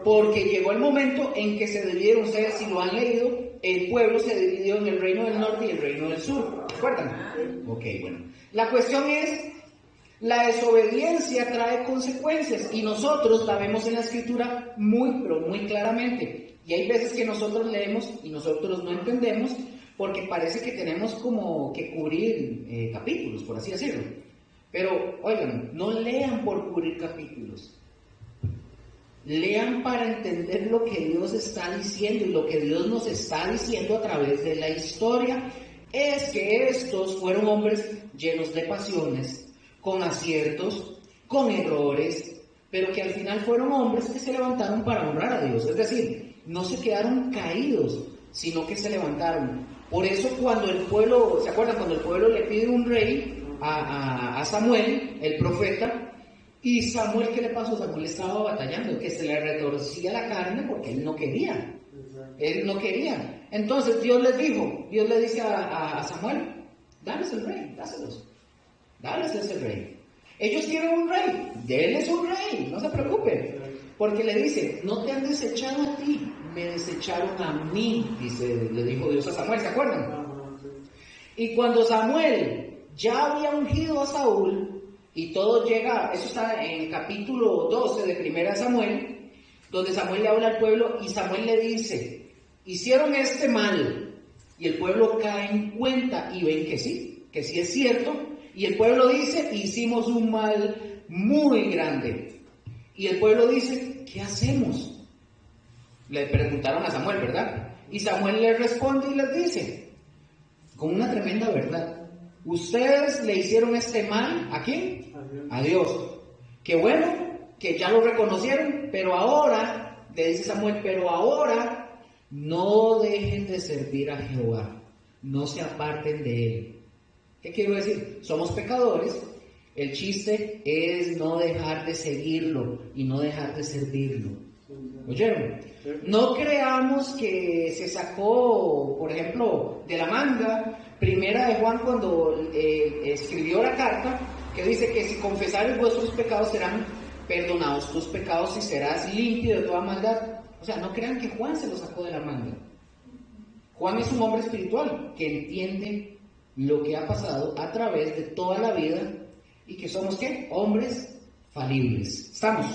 porque llegó el momento en que se dividieron, ustedes si lo han leído, el pueblo se dividió en el reino del norte y el reino del sur. ¿Se acuerdan? Ok, bueno. La cuestión es, la desobediencia trae consecuencias y nosotros la vemos en la escritura muy, pero muy claramente. Y hay veces que nosotros leemos y nosotros no entendemos porque parece que tenemos como que cubrir capítulos, por así decirlo. Pero, oigan, no lean por cubrir capítulos. Lean para entender lo que Dios está diciendo y lo que Dios nos está diciendo a través de la historia. Es que estos fueron hombres llenos de pasiones, con aciertos, con errores, pero que al final fueron hombres que se levantaron para honrar a Dios. Es decir, no se quedaron caídos, sino que se levantaron. Por eso cuando el pueblo, ¿se acuerdan? Cuando el pueblo le pide un rey a Samuel, el profeta, Y Samuel, ¿qué le pasó? Samuel estaba batallando, que se le retorcía la carne porque él no quería. Él no quería. Entonces Dios le dice a Samuel, dales el rey, dáselos. Dales ese rey. Ellos quieren un rey, denles un rey, no se preocupen. Porque le dice, no te han desechado a ti, me desecharon a mí, le dijo Dios a Samuel, ¿se acuerdan? Y cuando Samuel ya había ungido a Saúl, y todo llega, eso está en el capítulo 12 de 1 Samuel, donde Samuel le habla al pueblo y Samuel le dice, hicieron este mal, y el pueblo cae en cuenta y ven que sí es cierto, y el pueblo dice, hicimos un mal muy grande. Y el pueblo dice, ¿qué hacemos? Le preguntaron a Samuel, ¿verdad? Y Samuel les responde y les dice, con una tremenda verdad, ustedes le hicieron este mal, ¿a quién? A Dios. Qué bueno que ya lo reconocieron, pero ahora, le dice Samuel, pero ahora no dejen de servir a Jehová, no se aparten de él. ¿Qué quiero decir? Somos pecadores, el chiste es no dejar de seguirlo y no dejar de servirlo. ¿Oyeron? No creamos que se sacó, por ejemplo, de la manga, Primera de Juan cuando escribió la carta, que dice que si confesares vuestros pecados serán perdonados tus pecados y serás limpio de toda maldad. O sea, no crean que Juan se lo sacó de la manga. Juan es un hombre espiritual que entiende lo que ha pasado a través de toda la vida y que somos, ¿qué? Hombres falibles. ¿Estamos?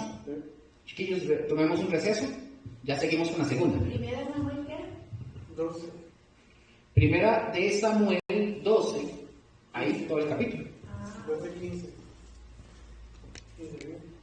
Chiquillos, tomemos un receso. Ya seguimos con la segunda. Primera Samuel, ¿qué? 12. Primera de Samuel 12. Ahí todo el capítulo. 12, 15. 15, ¿no?